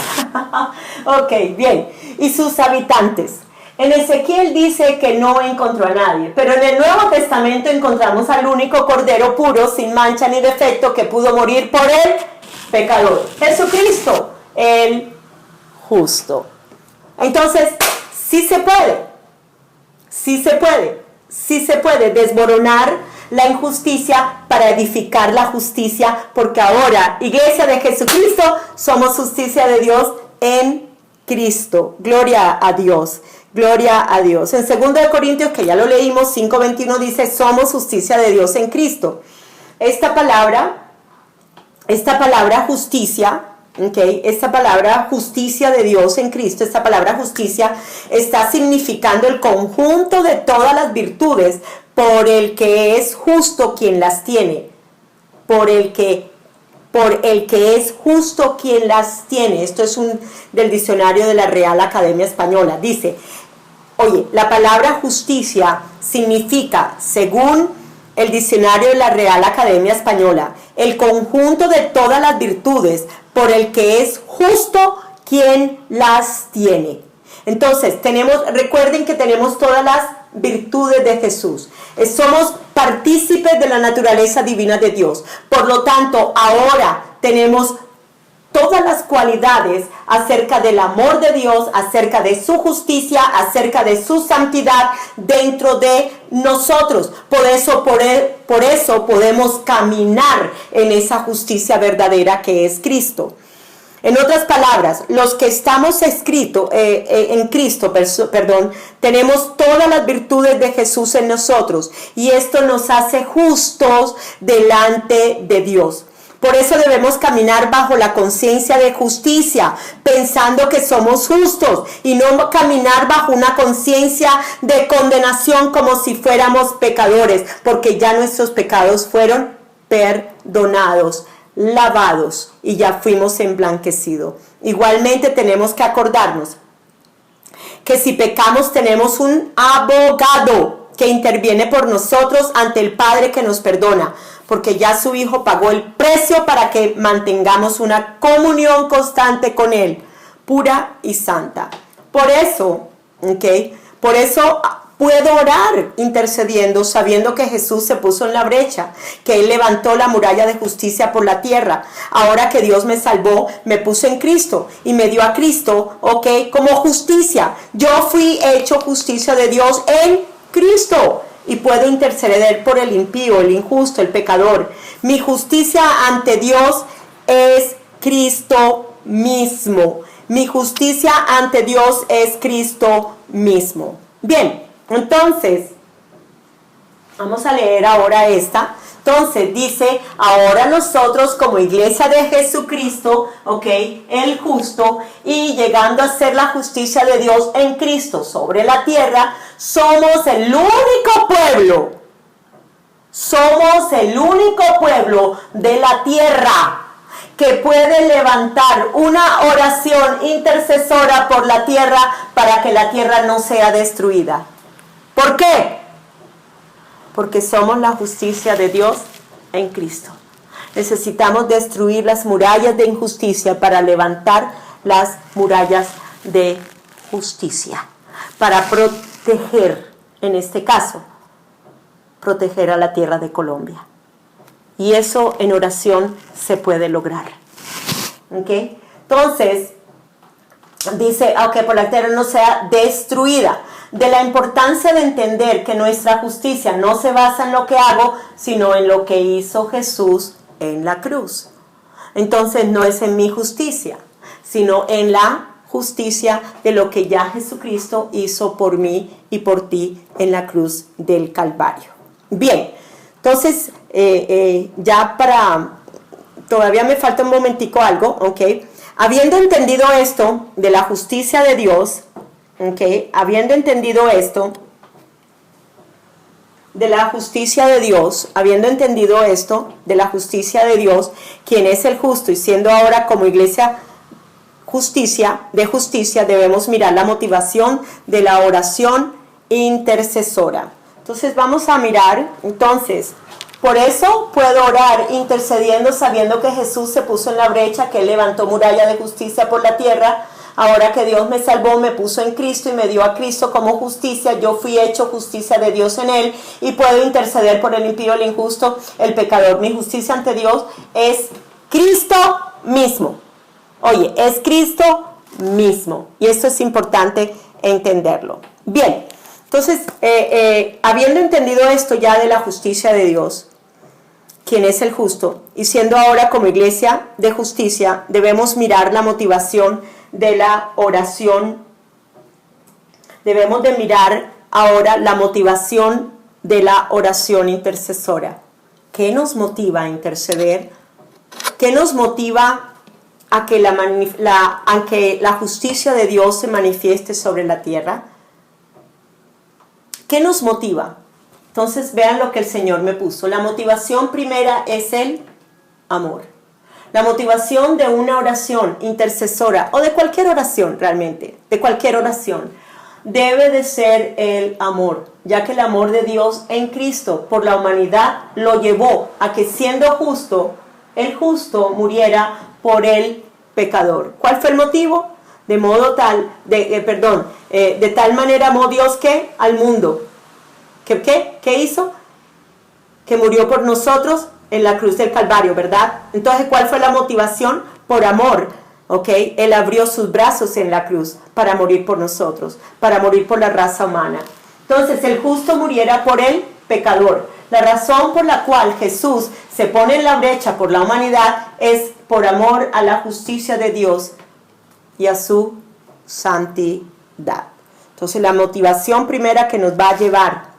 Bien. Y sus habitantes. En Ezequiel dice que no encontró a nadie, pero en el Nuevo Testamento encontramos al único cordero puro, sin mancha ni defecto, que pudo morir por el pecador. Jesucristo, el justo. Entonces, sí se puede desmoronar la injusticia para edificar la justicia, porque ahora, Iglesia de Jesucristo, somos justicia de Dios en Cristo. Gloria a Dios. Gloria a Dios. En 2 Corintios, que ya lo leímos, 5:21 dice, somos justicia de Dios en Cristo. Esta palabra justicia, esta palabra justicia de Dios en Cristo, esta palabra justicia está significando el conjunto de todas las virtudes por el que es justo quien las tiene. Por el que es justo quien las tiene. Esto es del diccionario de la Real Academia Española. Dice, oye, la palabra justicia significa, según el diccionario de la Real Academia Española, el conjunto de todas las virtudes por el que es justo quien las tiene. Entonces, recuerden que tenemos todas las virtudes de Jesús. Somos partícipes de la naturaleza divina de Dios. Por lo tanto, ahora tenemos todas las cualidades acerca del amor de Dios, acerca de su justicia, acerca de su santidad dentro de nosotros. Por eso podemos caminar en esa justicia verdadera que es Cristo. En otras palabras, los que estamos en Cristo, tenemos todas las virtudes de Jesús en nosotros, y esto nos hace justos delante de Dios. Por eso debemos caminar bajo la conciencia de justicia, pensando que somos justos, y no caminar bajo una conciencia de condenación como si fuéramos pecadores, porque ya nuestros pecados fueron perdonados, lavados, y ya fuimos emblanquecidos. Igualmente tenemos que acordarnos que si pecamos tenemos un abogado que interviene por nosotros ante el Padre, que nos perdona, porque ya su Hijo pagó el precio para que mantengamos una comunión constante con Él, pura y santa. Por eso puedo orar intercediendo, sabiendo que Jesús se puso en la brecha, que Él levantó la muralla de justicia por la tierra. Ahora que Dios me salvó, me puso en Cristo y me dio a Cristo, como justicia. Yo fui hecho justicia de Dios en Cristo. Y puedo interceder por el impío, el injusto, el pecador. Mi justicia ante Dios es Cristo mismo. Mi justicia ante Dios es Cristo mismo. Bien, entonces, vamos a leer ahora esta. Entonces dice, ahora nosotros como Iglesia de Jesucristo, el justo, y llegando a ser la justicia de Dios en Cristo sobre la tierra, somos el único pueblo de la tierra que puede levantar una oración intercesora por la tierra para que la tierra no sea destruida. ¿Por qué? Porque somos la justicia de Dios en Cristo. Necesitamos destruir las murallas de injusticia para levantar las murallas de justicia. Para proteger, en este caso, proteger a la tierra de Colombia. Y eso en oración se puede lograr. Entonces, dice, aunque por la tierra no sea destruida. De la importancia de entender que nuestra justicia no se basa en lo que hago, sino en lo que hizo Jesús en la cruz. Entonces no es en mi justicia, sino en la justicia de lo que ya Jesucristo hizo por mí y por ti en la cruz del Calvario. Bien, entonces todavía me falta un momentico algo, Habiendo entendido esto de la justicia de Dios, habiendo entendido esto de la justicia de Dios, quien es el justo, y siendo ahora como iglesia de justicia, debemos mirar la motivación de la oración intercesora. Entonces vamos a mirar, por eso puedo orar intercediendo, sabiendo que Jesús se puso en la brecha, que Él levantó muralla de justicia por la tierra, Ahora que Dios me salvó, me puso en Cristo y me dio a Cristo como justicia, yo fui hecho justicia de Dios en Él y puedo interceder por el impío, el injusto, el pecador. Mi justicia ante Dios es Cristo mismo. Oye, es Cristo mismo. Y esto es importante entenderlo. Bien, entonces, habiendo entendido esto ya de la justicia de Dios, quien es el justo, y siendo ahora como iglesia de justicia, debemos mirar la motivación de la oración. Debemos de mirar ahora la motivación de la oración intercesora. ¿Qué nos motiva a interceder? ¿Qué nos motiva a que la justicia de Dios se manifieste sobre la tierra? ¿Qué nos motiva? Entonces vean lo que el Señor me puso. La motivación primera es el amor. La motivación de una oración intercesora o de cualquier oración realmente, de cualquier oración, debe de ser el amor, ya que el amor de Dios en Cristo por la humanidad lo llevó a que siendo justo, el justo muriera por el pecador. ¿Cuál fue el motivo? De tal manera amó Dios que al mundo. ¿Qué hizo? Que murió por nosotros en la cruz del Calvario, ¿verdad? Entonces, ¿cuál fue la motivación? Por amor, ¿ok? Él abrió sus brazos en la cruz para morir por nosotros, para morir por la raza humana. Entonces, el justo muriera por el pecador. La razón por la cual Jesús se pone en la brecha por la humanidad es por amor a la justicia de Dios y a su santidad. Entonces, la motivación primera que nos va a llevar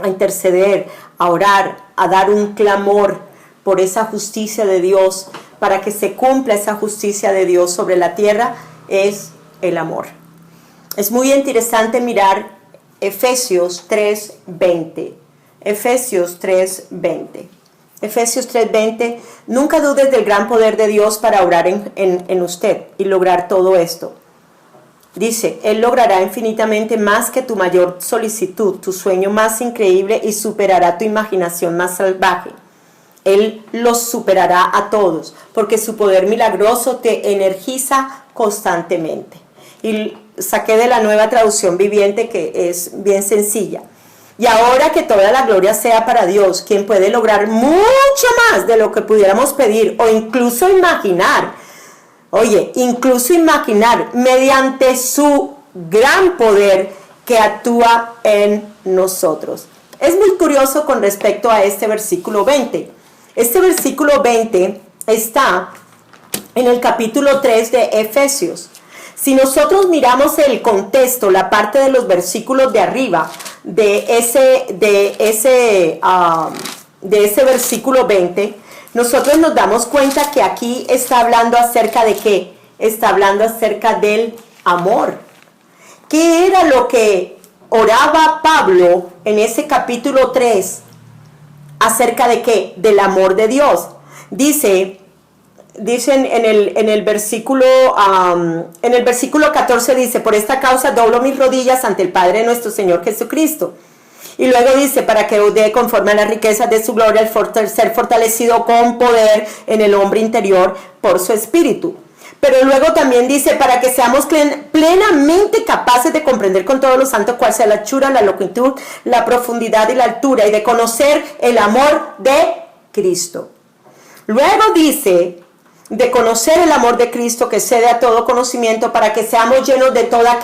a interceder, a orar, a dar un clamor por esa justicia de Dios, para que se cumpla esa justicia de Dios sobre la tierra, es el amor. Es muy interesante mirar Efesios 3:20. Efesios 3:20. Efesios 3:20. Nunca dudes del gran poder de Dios para obrar en usted y lograr todo esto. Dice, Él logrará infinitamente más que tu mayor solicitud, tu sueño más increíble y superará tu imaginación más salvaje. Él los superará a todos, porque su poder milagroso te energiza constantemente. Y saqué de la Nueva Traducción Viviente, que es bien sencilla. Y ahora que toda la gloria sea para Dios, quien puede lograr mucho más de lo que pudiéramos pedir o incluso imaginar. Oye, incluso imaginar mediante su gran poder que actúa en nosotros. Es muy curioso con respecto a este versículo 20. Este versículo 20 está en el capítulo 3 de Efesios. Si nosotros miramos el contexto, la parte de los versículos de arriba de ese versículo 20, nosotros nos damos cuenta que aquí está hablando acerca de ¿qué? Está hablando acerca del amor. ¿Qué era lo que oraba Pablo en ese capítulo 3? ¿Acerca de qué? Del amor de Dios. Dicen en el versículo 14 dice, por esta causa doblo mis rodillas ante el Padre de nuestro Señor Jesucristo. Y luego dice, para que os dé conforme a las riquezas de su gloria el ser fortalecido con poder en el hombre interior por su espíritu. Pero luego también dice, para que seamos plenamente capaces de comprender con todos los santos cuál sea la anchura, la longitud, la profundidad y la altura, y de conocer el amor de Cristo. Luego dice, de conocer el amor de Cristo que excede a todo conocimiento, para que seamos llenos de toda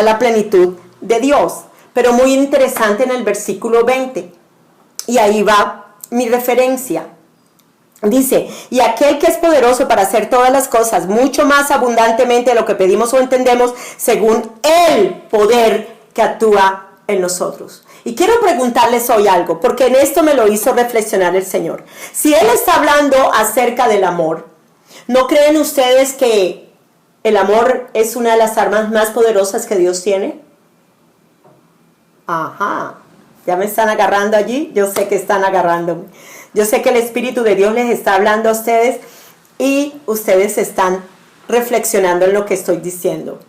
la plenitud de Dios. Pero muy interesante en el versículo 20. Y ahí va mi referencia. Dice, y aquel que es poderoso para hacer todas las cosas, mucho más abundantemente de lo que pedimos o entendemos, según el poder que actúa en nosotros. Y quiero preguntarles hoy algo, porque en esto me lo hizo reflexionar el Señor. Si Él está hablando acerca del amor, ¿no creen ustedes que el amor es una de las armas más poderosas que Dios tiene? Ajá, ya me están agarrando allí. Yo sé que están agarrándome. Yo sé que el Espíritu de Dios les está hablando a ustedes y ustedes están reflexionando en lo que estoy diciendo.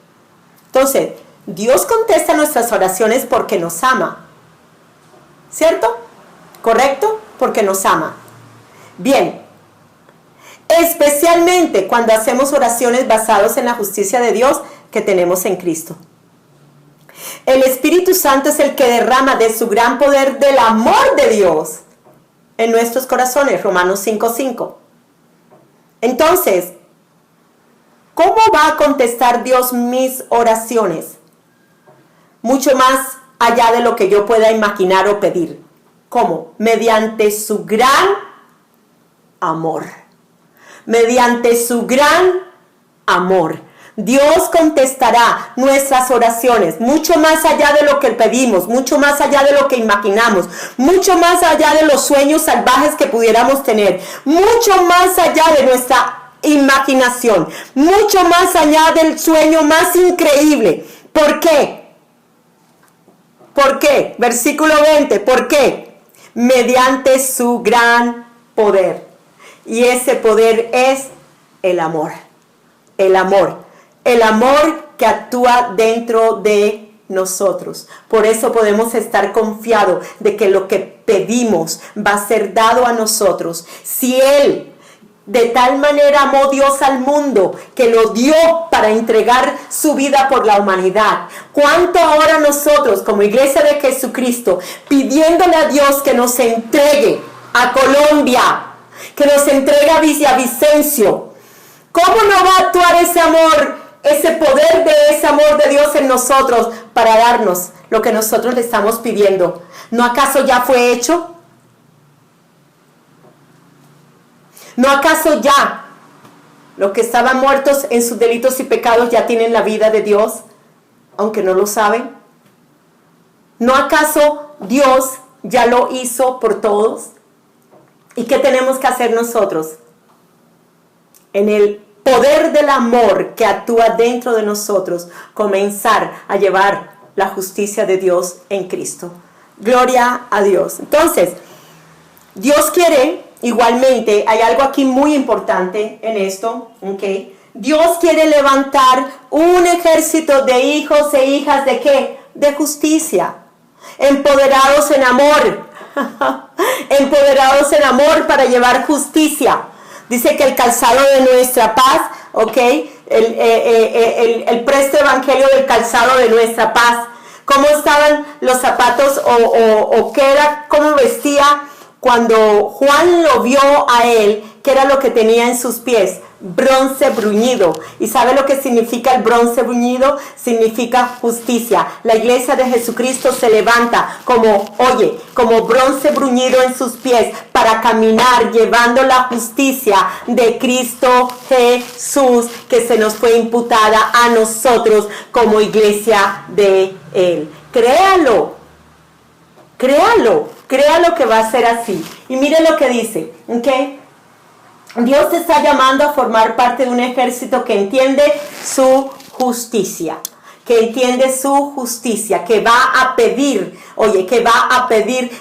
Entonces, Dios contesta nuestras oraciones porque nos ama. ¿Cierto? ¿Correcto? Porque nos ama. Bien. especialmente cuando hacemos oraciones basadas en la justicia de Dios que tenemos en Cristo. El Espíritu Santo es el que derrama de su gran poder del amor de Dios en nuestros corazones, Romanos 5:5. Entonces, ¿cómo va a contestar Dios mis oraciones? Mucho más allá de lo que yo pueda imaginar o pedir. ¿Cómo? Mediante su gran amor. Mediante su gran amor. Dios contestará nuestras oraciones mucho más allá de lo que pedimos, mucho más allá de lo que imaginamos, mucho más allá de los sueños salvajes que pudiéramos tener, mucho más allá de nuestra imaginación, mucho más allá del sueño más increíble. ¿Por qué? ¿Por qué? Versículo 20, ¿por qué? Mediante su gran poder. Y ese poder es el amor. El amor. El amor que actúa dentro de nosotros. Por eso podemos estar confiados de que lo que pedimos va a ser dado a nosotros. Si Él de tal manera amó Dios al mundo que lo dio para entregar su vida por la humanidad, ¿cuánto ahora nosotros como Iglesia de Jesucristo pidiéndole a Dios que nos entregue a Colombia, que nos entregue a Villavicencio? ¿Cómo no va a actuar ese amor, ese poder de ese amor de Dios en nosotros para darnos lo que nosotros le estamos pidiendo? ¿No acaso ya fue hecho? ¿No acaso ya los que estaban muertos en sus delitos y pecados ya tienen la vida de Dios, aunque no lo saben? ¿No acaso Dios ya lo hizo por todos? ¿Y qué tenemos que hacer nosotros? En el poder del amor que actúa dentro de nosotros, comenzar a llevar la justicia de Dios en Cristo. Gloria a Dios. Entonces, Dios quiere, igualmente, hay algo aquí muy importante en esto, ¿ok? Dios quiere levantar un ejército de hijos e hijas ¿de qué? De justicia, empoderados en amor, empoderados en amor para llevar justicia. Dice que el calzado de nuestra paz, ¿ok? El presto evangelio del calzado de nuestra paz. ¿Cómo estaban los zapatos o qué era, cómo vestía cuando Juan lo vio a él? ¿Qué era lo que tenía en sus pies? Bronce bruñido. ¿Y sabe lo que significa el bronce bruñido? Significa justicia. La iglesia de Jesucristo se levanta como bronce bruñido en sus pies para caminar llevando la justicia de Cristo Jesús que se nos fue imputada a nosotros como iglesia de Él. Créalo que va a ser así. Y mire lo que dice, ¿ok? Dios te está llamando a formar parte de un ejército que entiende su justicia, que va a pedir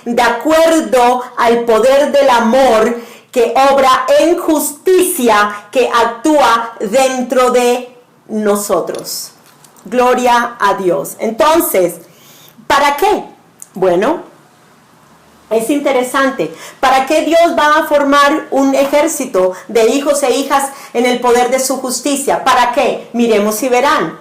de acuerdo al poder del amor que obra en justicia, que actúa dentro de nosotros. Gloria a Dios. Entonces, ¿para qué? Bueno, es interesante. ¿Para qué Dios va a formar un ejército de hijos e hijas en el poder de su justicia? ¿Para qué? Miremos y verán.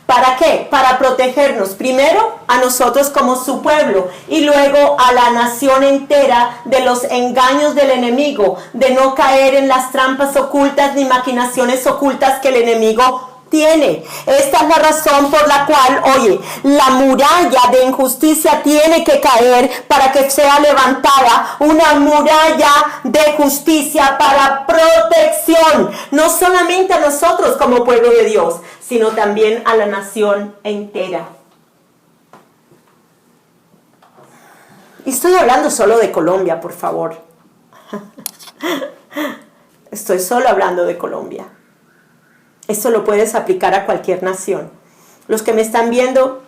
¿Para qué? Para protegernos primero a nosotros como su pueblo y luego a la nación entera de los engaños del enemigo, de no caer en las trampas ocultas ni maquinaciones ocultas que el enemigo tiene. Esta es la razón por la cual, la muralla de injusticia tiene que caer para que sea levantada una muralla de justicia para protección, no solamente a nosotros como pueblo de Dios, sino también a la nación entera. Y estoy hablando solo de Colombia, por favor. Estoy solo hablando de Colombia. Esto lo puedes aplicar a cualquier nación. Los que me están viendo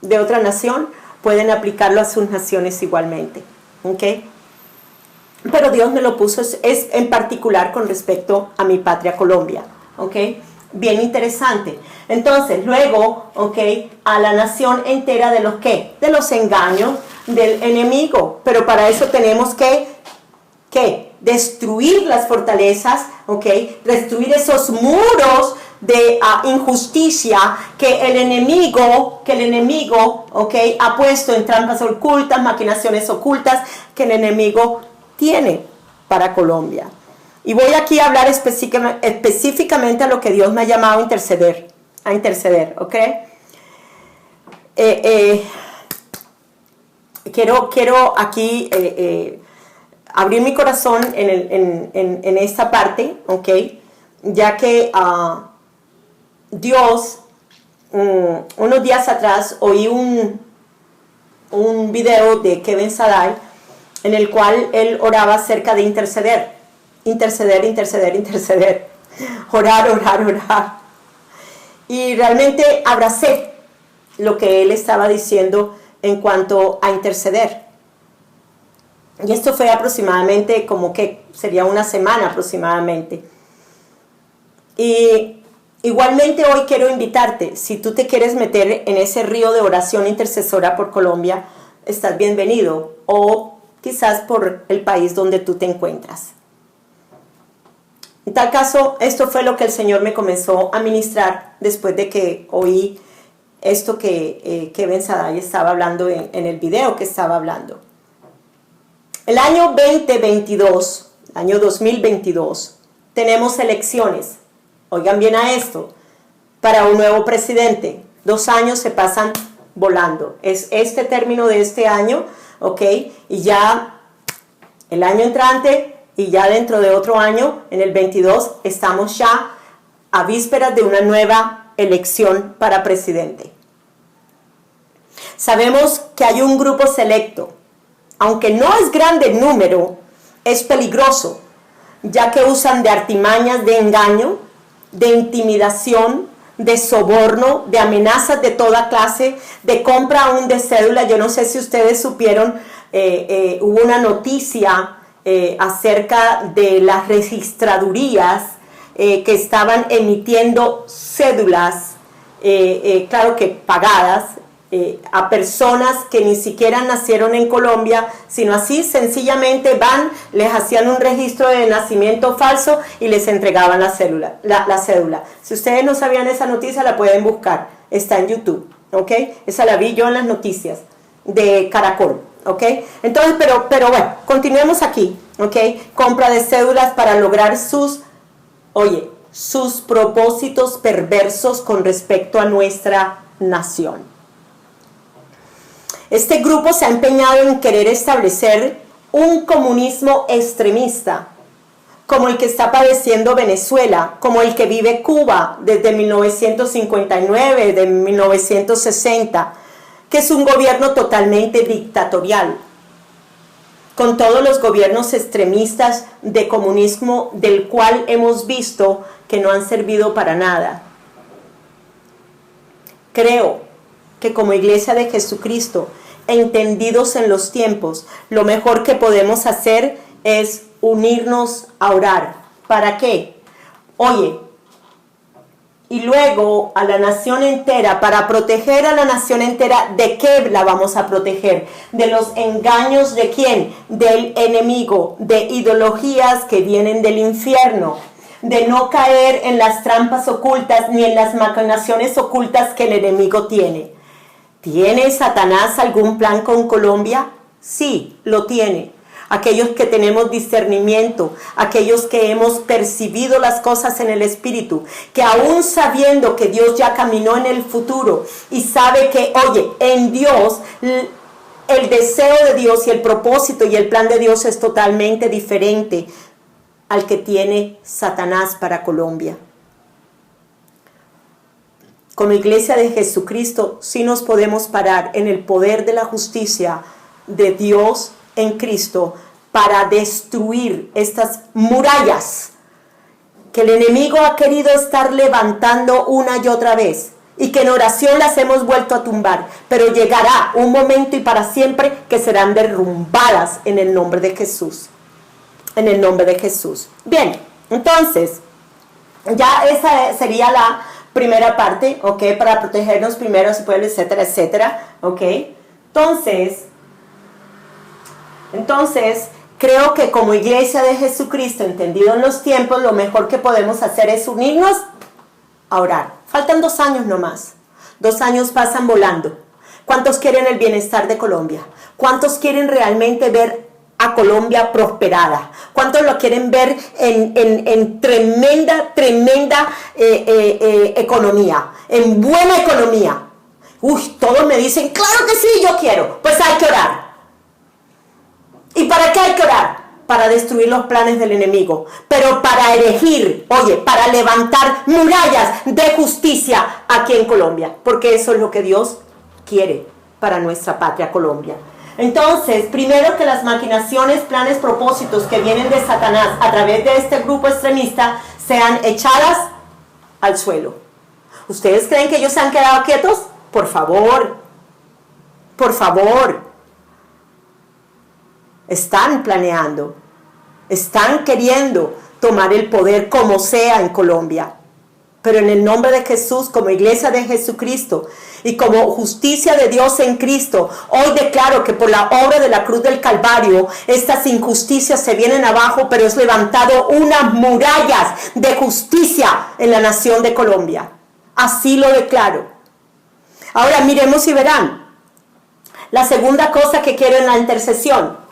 de otra nación pueden aplicarlo a sus naciones igualmente. ¿Ok? Pero Dios me lo puso es en particular con respecto a mi patria Colombia. ¿Ok? Bien interesante. Entonces, luego, a la nación entera de los ¿qué? De los engaños del enemigo. Pero para eso tenemos que destruir las fortalezas, ¿ok? Destruir esos muros de injusticia que el enemigo, ¿ok? Ha puesto en trampas ocultas, maquinaciones ocultas que el enemigo tiene para Colombia. Y voy aquí a hablar específicamente a lo que Dios me ha llamado a interceder, ¿ok? Quiero aquí abrir mi corazón en esta parte, ¿ok? Ya que Dios, unos días atrás oí un video de Kevin Sadai en el cual él oraba acerca de interceder, orar. Y realmente abracé lo que él estaba diciendo en cuanto a interceder. Y esto fue aproximadamente, como que sería una semana aproximadamente. Y igualmente hoy quiero invitarte, si tú te quieres meter en ese río de oración intercesora por Colombia, estás bienvenido, o quizás por el país donde tú te encuentras. En tal caso, esto fue lo que el Señor me comenzó a ministrar después de que oí esto que Kevin Sadai estaba hablando en el video que estaba hablando. El año 2022, tenemos elecciones. Oigan bien a esto, para un nuevo presidente. 2 años se pasan volando. Es este término de este año, ¿ok? Y ya el año entrante y ya dentro de otro año, en el 22, estamos ya a vísperas de una nueva elección para presidente. Sabemos que hay un grupo selecto, aunque no es grande el número, es peligroso, ya que usan de artimañas de engaño, de intimidación, de soborno, de amenazas de toda clase, de compra aún de cédula. Yo no sé si ustedes supieron, hubo una noticia acerca de las registradurías que estaban emitiendo cédulas, claro que pagadas, a personas que ni siquiera nacieron en Colombia, sino así sencillamente les hacían un registro de nacimiento falso y les entregaban la cédula. Si ustedes no sabían esa noticia, la pueden buscar, está en YouTube, ¿ok? Esa la vi yo en las noticias de Caracol, ¿ok? Entonces, pero bueno, continuemos aquí, ¿ok? Compra de cédulas para lograr sus propósitos perversos con respecto a nuestra nación. Este grupo se ha empeñado en querer establecer un comunismo extremista, como el que está padeciendo Venezuela, como el que vive Cuba desde 1959, de 1960, que es un gobierno totalmente dictatorial, con todos los gobiernos extremistas de comunismo del cual hemos visto que no han servido para nada. Creo que como Iglesia de Jesucristo, entendidos en los tiempos, lo mejor que podemos hacer es unirnos a orar. ¿Para qué? Y luego a la nación entera, para proteger a la nación entera, ¿de qué la vamos a proteger? De los engaños de ¿quién? Del enemigo, de ideologías que vienen del infierno, de no caer en las trampas ocultas ni en las maquinaciones ocultas que el enemigo tiene. ¿Tiene Satanás algún plan con Colombia? Sí, lo tiene. Aquellos que tenemos discernimiento, aquellos que hemos percibido las cosas en el Espíritu, que aún sabiendo que Dios ya caminó en el futuro y sabe que, en Dios, el deseo de Dios y el propósito y el plan de Dios es totalmente diferente al que tiene Satanás para Colombia. Como Iglesia de Jesucristo, sí nos podemos parar en el poder de la justicia de Dios en Cristo para destruir estas murallas que el enemigo ha querido estar levantando una y otra vez y que en oración las hemos vuelto a tumbar, pero llegará un momento y para siempre que serán derrumbadas en el nombre de Jesús. En el nombre de Jesús. Bien, entonces, ya esa sería la primera parte, ¿ok? Para protegernos primero a su pueblo, etcétera, etcétera, ¿ok? Entonces, Creo que como iglesia de Jesucristo, entendido en los tiempos, lo mejor que podemos hacer es unirnos a orar. Faltan 2 años nomás. 2 años pasan volando. ¿Cuántos quieren el bienestar de Colombia? ¿Cuántos quieren realmente ver a Colombia prosperada? ¿Cuántos lo quieren ver en tremenda economía? En buena economía. Uy, todos me dicen, claro que sí, yo quiero. Pues hay que orar. ¿Y para qué hay que orar? Para destruir los planes del enemigo, pero para erigir, para levantar murallas de justicia aquí en Colombia, porque eso es lo que Dios quiere para nuestra patria Colombia. Entonces, primero que las maquinaciones, planes, propósitos que vienen de Satanás a través de este grupo extremista sean echadas al suelo. ¿Ustedes creen que ellos se han quedado quietos? Por favor, por favor. Están planeando, están queriendo tomar el poder como sea en Colombia. Pero en el nombre de Jesús, como iglesia de Jesucristo y como justicia de Dios en Cristo, hoy declaro que por la obra de la cruz del Calvario, estas injusticias se vienen abajo, pero es levantado unas murallas de justicia en la nación de Colombia. Así lo declaro. Ahora miremos y verán. La segunda cosa que quiero en la intercesión.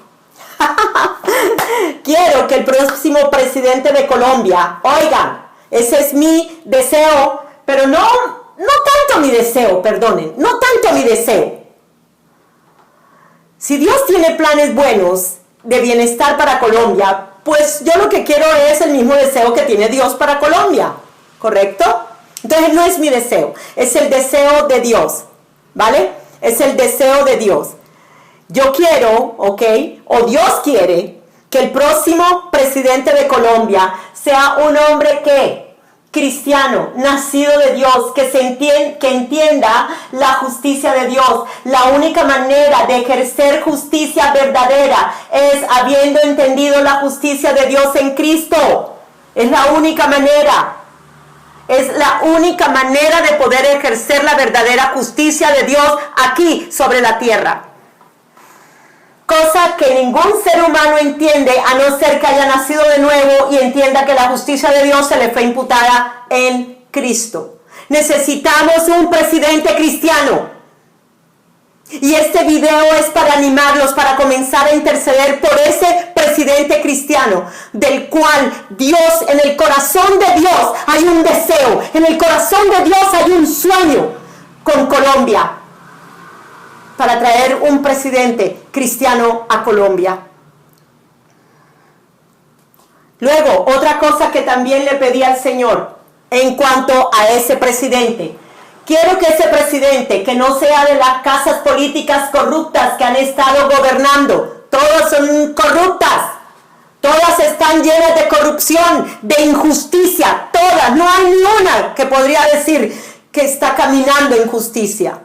Quiero que el próximo presidente de Colombia, oigan, ese es mi deseo, pero no tanto mi deseo, perdonen, no tanto mi deseo. Si Dios tiene planes buenos de bienestar para Colombia, pues yo lo que quiero es el mismo deseo que tiene Dios para Colombia, ¿correcto? Entonces no es mi deseo, es el deseo de Dios, ¿vale? Es el deseo de Dios. Yo quiero, o Dios quiere, que el próximo presidente de Colombia sea un hombre cristiano, nacido de Dios, que entienda la justicia de Dios. La única manera de ejercer justicia verdadera es habiendo entendido la justicia de Dios en Cristo. Es la única manera. Es la única manera de poder ejercer la verdadera justicia de Dios aquí sobre la tierra. Cosa que ningún ser humano entiende a no ser que haya nacido de nuevo y entienda que la justicia de Dios se le fue imputada en Cristo. Necesitamos un presidente cristiano. Y este video es para animarlos, para comenzar a interceder por ese presidente cristiano, del cual Dios, en el corazón de Dios hay un deseo, en el corazón de Dios hay un sueño con Colombia, para traer un presidente cristiano a Colombia. Luego, otra cosa que también le pedí al Señor en cuanto a ese presidente. Quiero que ese presidente, que no sea de las casas políticas corruptas que han estado gobernando, todas son corruptas, todas están llenas de corrupción, de injusticia, todas, no hay ni una que podría decir que está caminando en justicia.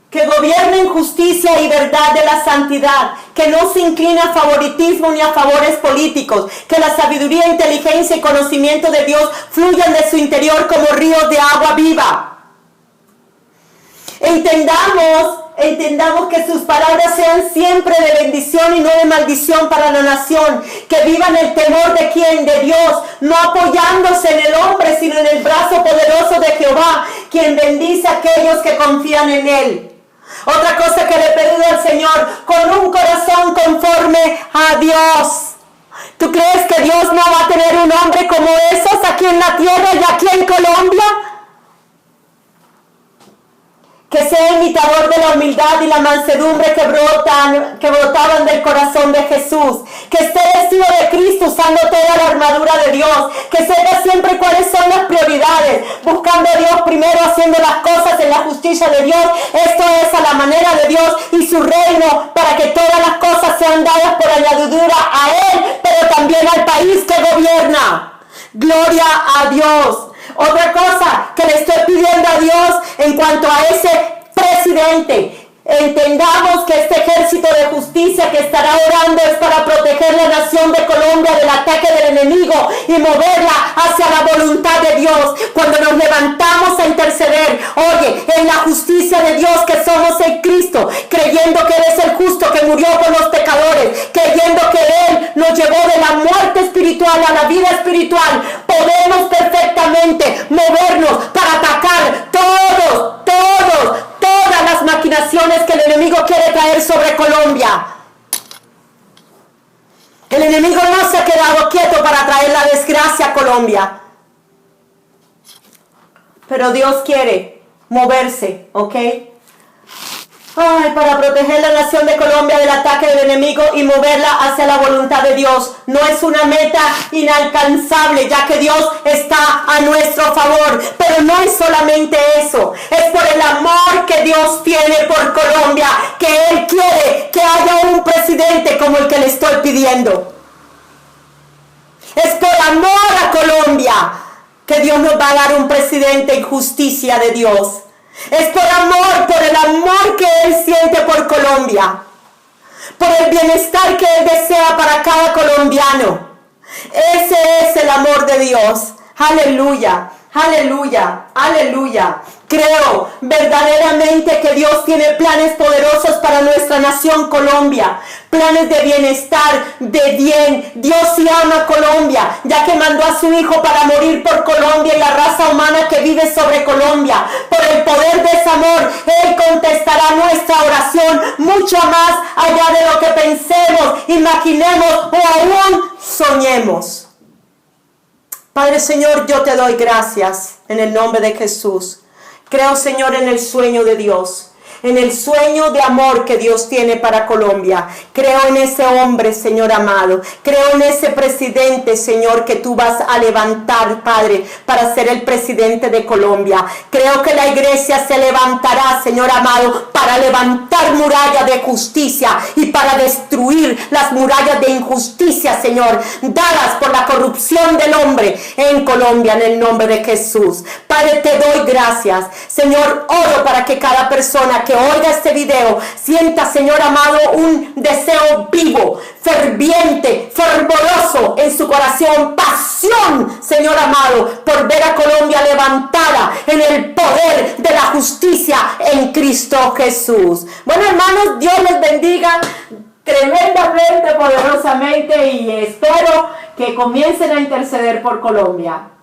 Que gobierne en justicia y verdad de la santidad, que no se incline a favoritismo ni a favores políticos, que la sabiduría, inteligencia y conocimiento de Dios fluyan de su interior como ríos de agua viva. Entendamos que sus palabras sean siempre de bendición y no de maldición para la nación, que vivan el temor de quién, de Dios, no apoyándose en el hombre, sino en el brazo poderoso de Jehová, quien bendice a aquellos que confían en él. Otra cosa que le he pedido al Señor, con un corazón conforme a Dios. ¿Tú crees que Dios no va a tener un hombre como esos aquí en la tierra y aquí en Colombia? Que sea imitador de la humildad y la mansedumbre que brotaban del corazón de Jesús. Que esté vestido de Cristo usando toda la armadura de Dios. Que sepa siempre cuáles son las prioridades. Buscando a Dios primero, haciendo las cosas en la justicia de Dios. Esto es a la manera de Dios y su reino, para que todas las cosas sean dadas por añadidura a Él, pero también al país que gobierna. Gloria a Dios. Otra cosa que le estoy pidiendo a Dios en cuanto a ese presidente, Entendamos que este ejército de justicia que estará orando es para proteger la nación de Colombia del ataque del enemigo y moverla hacia la voluntad de Dios. Cuando nos levantamos a interceder, oye, en la justicia de Dios que somos en Cristo, creyendo que Él es el justo que murió por los pecadores, creyendo que Él nos llevó de la muerte espiritual a la vida espiritual, podemos perfectamente movernos para atacar todas las maquinaciones que el enemigo quiere traer sobre Colombia. El enemigo no se ha quedado quieto para traer la desgracia a Colombia. Pero Dios quiere moverse, ¿ok? Para proteger la nación de Colombia del ataque del enemigo y moverla hacia la voluntad de Dios. No es una meta inalcanzable, ya que Dios está a nuestro favor. Pero no es solamente eso. Es por el amor que Dios tiene por Colombia, que Él quiere que haya un presidente como el que le estoy pidiendo. Es por amor a Colombia que Dios nos va a dar un presidente en justicia de Dios. Es por el amor que Él siente por Colombia, por el bienestar que Él desea para cada colombiano. Ese es el amor de Dios. Aleluya, aleluya, aleluya. Creo verdaderamente que Dios tiene planes poderosos para nuestra nación Colombia. Planes de bienestar, de bien. Dios sí ama Colombia, ya que mandó a su Hijo para morir por Colombia y la raza humana que vive sobre Colombia. Por el poder de ese amor, Él contestará nuestra oración mucho más allá de lo que pensemos, imaginemos o aún soñemos. Padre Señor, yo te doy gracias en el nombre de Jesús. Creo, Señor, en el sueño de Dios, en el sueño de amor que Dios tiene para Colombia. Creo en ese hombre, Señor amado. Creo en ese presidente, Señor, que tú vas a levantar, Padre, para ser el presidente de Colombia. Creo que la iglesia se levantará, Señor amado, para levantar murallas de justicia y para destruir las murallas de injusticia, Señor, dadas por la corrupción del hombre en Colombia, en el nombre de Jesús. Padre, te doy gracias. Señor, oro para que cada persona que oiga este video sienta, Señor amado, un deseo vivo, ferviente, fervoroso en su corazón, pasión, Señor amado, por ver a Colombia levantada en el poder de la justicia en Cristo Jesús. Bueno, hermanos, Dios les bendiga tremendamente, poderosamente, y espero que comiencen a interceder por Colombia.